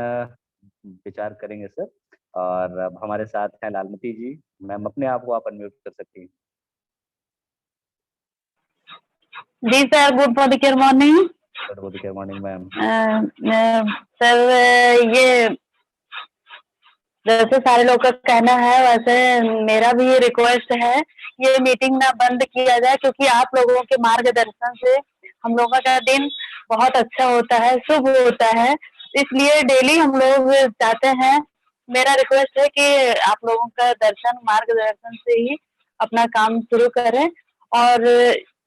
विचार करेंगे सर। और अब हमारे साथ हैं लालमती जी। मैम अपने आप को आप अनम्यूट कर सकती हैं। जी sir, good morning. Good morning ma'am. Sir ये जैसे सारे लोग का कहना है वैसे मेरा भी ये रिक्वेस्ट है, ये मीटिंग ना बंद किया जाए, क्योंकि आप लोगों के मार्गदर्शन से हम लोगों का दिन बहुत अच्छा होता है, शुभ होता है। इसलिए डेली हम लोग चाहते हैं, मेरा रिक्वेस्ट है कि आप लोगों का दर्शन मार्गदर्शन से ही अपना काम शुरू करें। और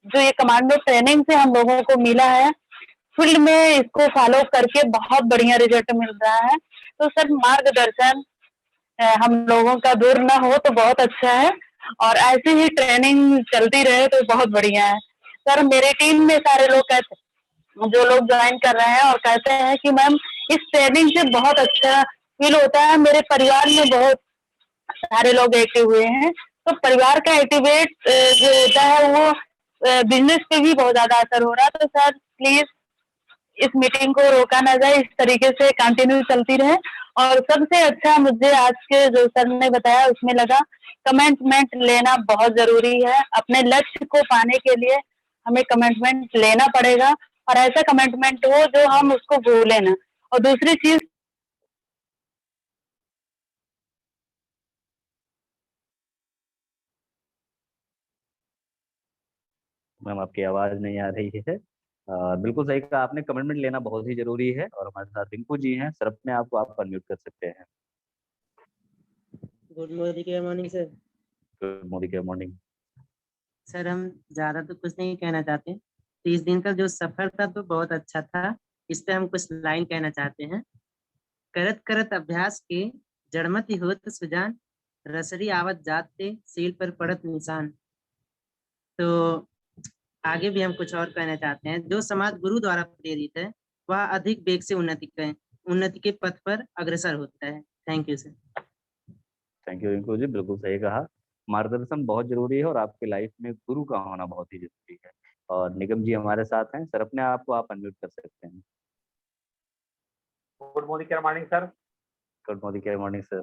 जो ये कमांडो ट्रेनिंग से हम लोगों को मिला है, फील्ड में इसको फॉलो करके बहुत बढ़िया रिजल्ट मिल रहा है। तो सर मार्गदर्शन हम लोगों का दूर ना हो तो बहुत अच्छा है, और ऐसी ही ट्रेनिंग चलती रहे तो बहुत बढ़िया है। सर मेरे टीम में सारे लोग कहते, जो लोग ज्वाइन कर रहे हैं और कहते हैं कि मैम इस ट्रेनिंग से बहुत अच्छा फील होता है। मेरे परिवार में बहुत सारे लोग एक्टिव हुए हैं, तो परिवार का एक्टिवेट जो होता है वो बिजनेस पे भी बहुत ज्यादा असर हो रहा है। तो सर प्लीज इस मीटिंग को रोका ना जाए, इस तरीके से कंटिन्यू चलती रहे। और सबसे अच्छा मुझे आज के जो सर ने बताया उसमें लगा कमिटमेंट लेना बहुत जरूरी है। अपने लक्ष्य को पाने के लिए हमें कमिटमेंट लेना पड़ेगा, और ऐसा कमिटमेंट हो जो हम उसको भूले ना। और दूसरी चीज मैम आपकी आवाज नहीं आ रही है। बिल्कुल सही कहा आपने, कमिटमेंट लेना बहुत ही जरूरी है। और हमारे साथ रिंकू जी हैं, सर अपने आप को आप अनम्यूट कर सकते हैं। Good morning sir. Good morning. Sir हम ज़्यादा तो कुछ नहीं कहना चाहते। 30 दिन का जो सफर था तो बहुत अच्छा था। इस पे हम कुछ लाइन कहना चाहते हैं। करत करत अभ्यास के जड़मति होत सुजान, रसरी आवत जाते सील पर पड़त निशान। तो आगे भी हम कुछ और कहना चाहते हैं। जो समाज गुरु द्वारा प्रेरित है वह अधिक वेग से उन्नति के पथ पर अग्रसर होता है। Thank you sir. Thank you Rinku ji, बिल्कुल सही कहा। मार्गदर्शन बहुत जरूरी है और आपकी लाइफ में गुरु का होना बहुत ही जरूरी है। और निगम जी हमारे साथ हैं, सर अपने आप को आप अनम्यूट कर सकते हैं। Good morning sir. Good morning sir.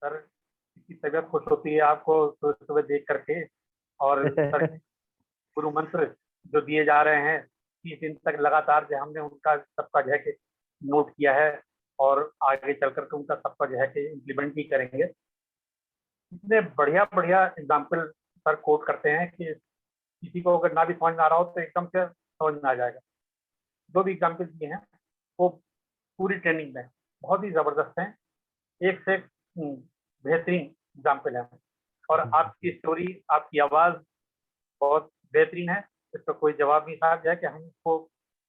Sir की तबीयत खुश होती है आपको सुबह देख करके। और सर गुरु मंत्र जो दिए जा रहे हैं 30 दिन तक लगातार, जो हमने उनका सबका जो है कि नोट किया है और आगे चल करके उनका सबका जो है कि इम्प्लीमेंट भी करेंगे। इतने बढ़िया बढ़िया एग्जाम्पल सर कोट करते हैं कि किसी को अगर ना भी समझ में आ रहा हो तो एकदम से समझ में आ जाएगा। जो भी एग्जाम्पल दिए हैं वो पूरी ट्रेनिंग में बहुत ही ज़बरदस्त हैं, एक से एक बेहतरीन एग्जाम्पल है। और आपकी स्टोरी, आपकी आवाज़ बहुत बेहतरीन है, इसका कोई जवाब नहीं था। है कि हमको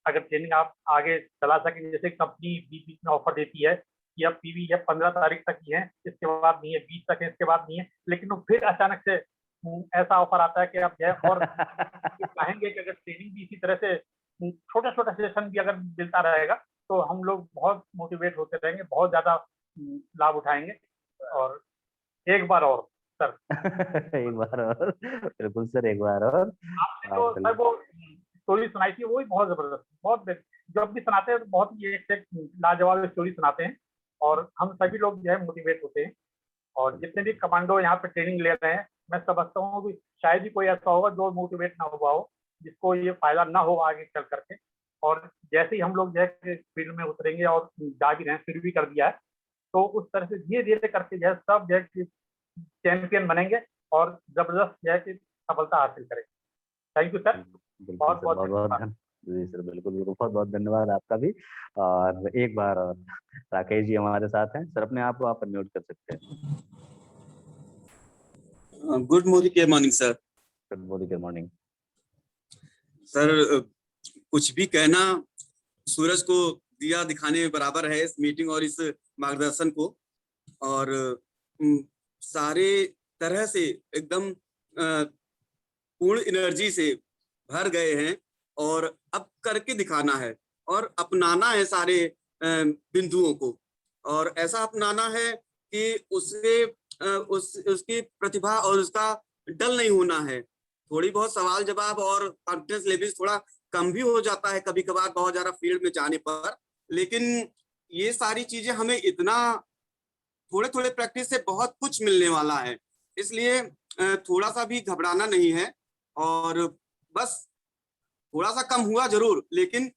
अगर ट्रेनिंग आप आगे चला सकें, जैसे कंपनी बीच बीच में ऑफर देती है कि अब पीवी है 15 तारीख तक ही है, इसके बाद नहीं है, 20 तक है, इसके बाद नहीं है, लेकिन वो फिर अचानक से ऐसा ऑफर आता है कि अब जो है और चाहेंगे कि अगर ट्रेनिंग भी इसी तरह से छोटा छोटा सेशन भी अगर मिलता रहेगा तो हम लोग बहुत मोटिवेट होते रहेंगे, बहुत ज़्यादा लाभ उठाएंगे। और एक बार और सर एक बार और, बिल्कुल सर, एक बार और। आपने जो सर वो स्टोरी सुनाई थी वो भी बहुत जबरदस्त, बहुत जब भी सुनाते हैं तो बहुत ही एक से लाजवाब स्टोरी सुनाते हैं और हम सभी लोग जो है मोटिवेट होते हैं। और जितने भी कमांडो यहाँ पे ट्रेनिंग ले रहे हैं, मैं समझता हूँ कि शायद ही कोई ऐसा होगा जो मोटिवेट ना हुआ हो, जिसको ये फायदा ना हो आगे चल करके। और जैसे ही हम लोग जो है फील्ड में उतरेंगे और जा भी रहे हैं, शुरू भी कर दिया है, तो उस तरह से धीरे धीरे करके जो है सब जो है चैंपियन बनेंगे और जबरदस्त जो है कि सफलता हासिल करेंगे। थैंक यू सर, बहुत बहुत धन्यवाद। जी सर, बिल्कुल बिल्कुल, बहुत बहुत धन्यवाद आपका भी। और एक बार और राकेश जी हमारे साथ हैं, सर अपने आप को आप अनम्यूट कर सकते हैं। Good morning sir. Good morning sir. कुछ भी कहना सूरज को दिया दिखाने में बराबर है इस मीटिंग और इस मार्गदर्शन को। और सारे तरह से एकदम पूर्ण एनर्जी से भर गए हैं और अब करके दिखाना है और अपनाना है सारे बिंदुओं को। और ऐसा अपनाना है कि उससे उसकी प्रतिभा और उसका डल नहीं होना है। थोड़ी बहुत सवाल जवाब और कॉन्फिडेंस लेवल थोड़ा कम भी हो जाता है कभी कभार बहुत ज्यादा फील्ड में जाने पर, लेकिन ये सारी चीजें हमें इतना थोड़े थोड़े प्रैक्टिस से बहुत कुछ मिलने वाला है। इसलिए थोड़ा सा भी घबराना नहीं है और बस थोड़ा सा कम हुआ जरूर, लेकिन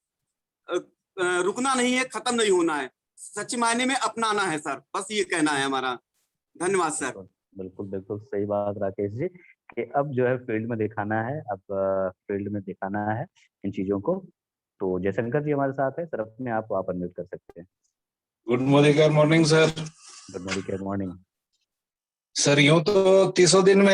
रुकना नहीं है, खत्म नहीं होना है, सच्चे मायने में अपनाना है सर, बस ये कहना है हमारा। धन्यवाद सर। बिल्कुल बिल्कुल सही बात राकेश जी, कि अब जो है फील्ड में दिखाना है, अब फील्ड में दिखाना है इन चीजों को। तो जयशंकर जी हमारे साथ है, सर अपने आप को आप अनम्यूट कर सकते हैं। Good morning sir. Good morning sir यूं तो 30 दिन में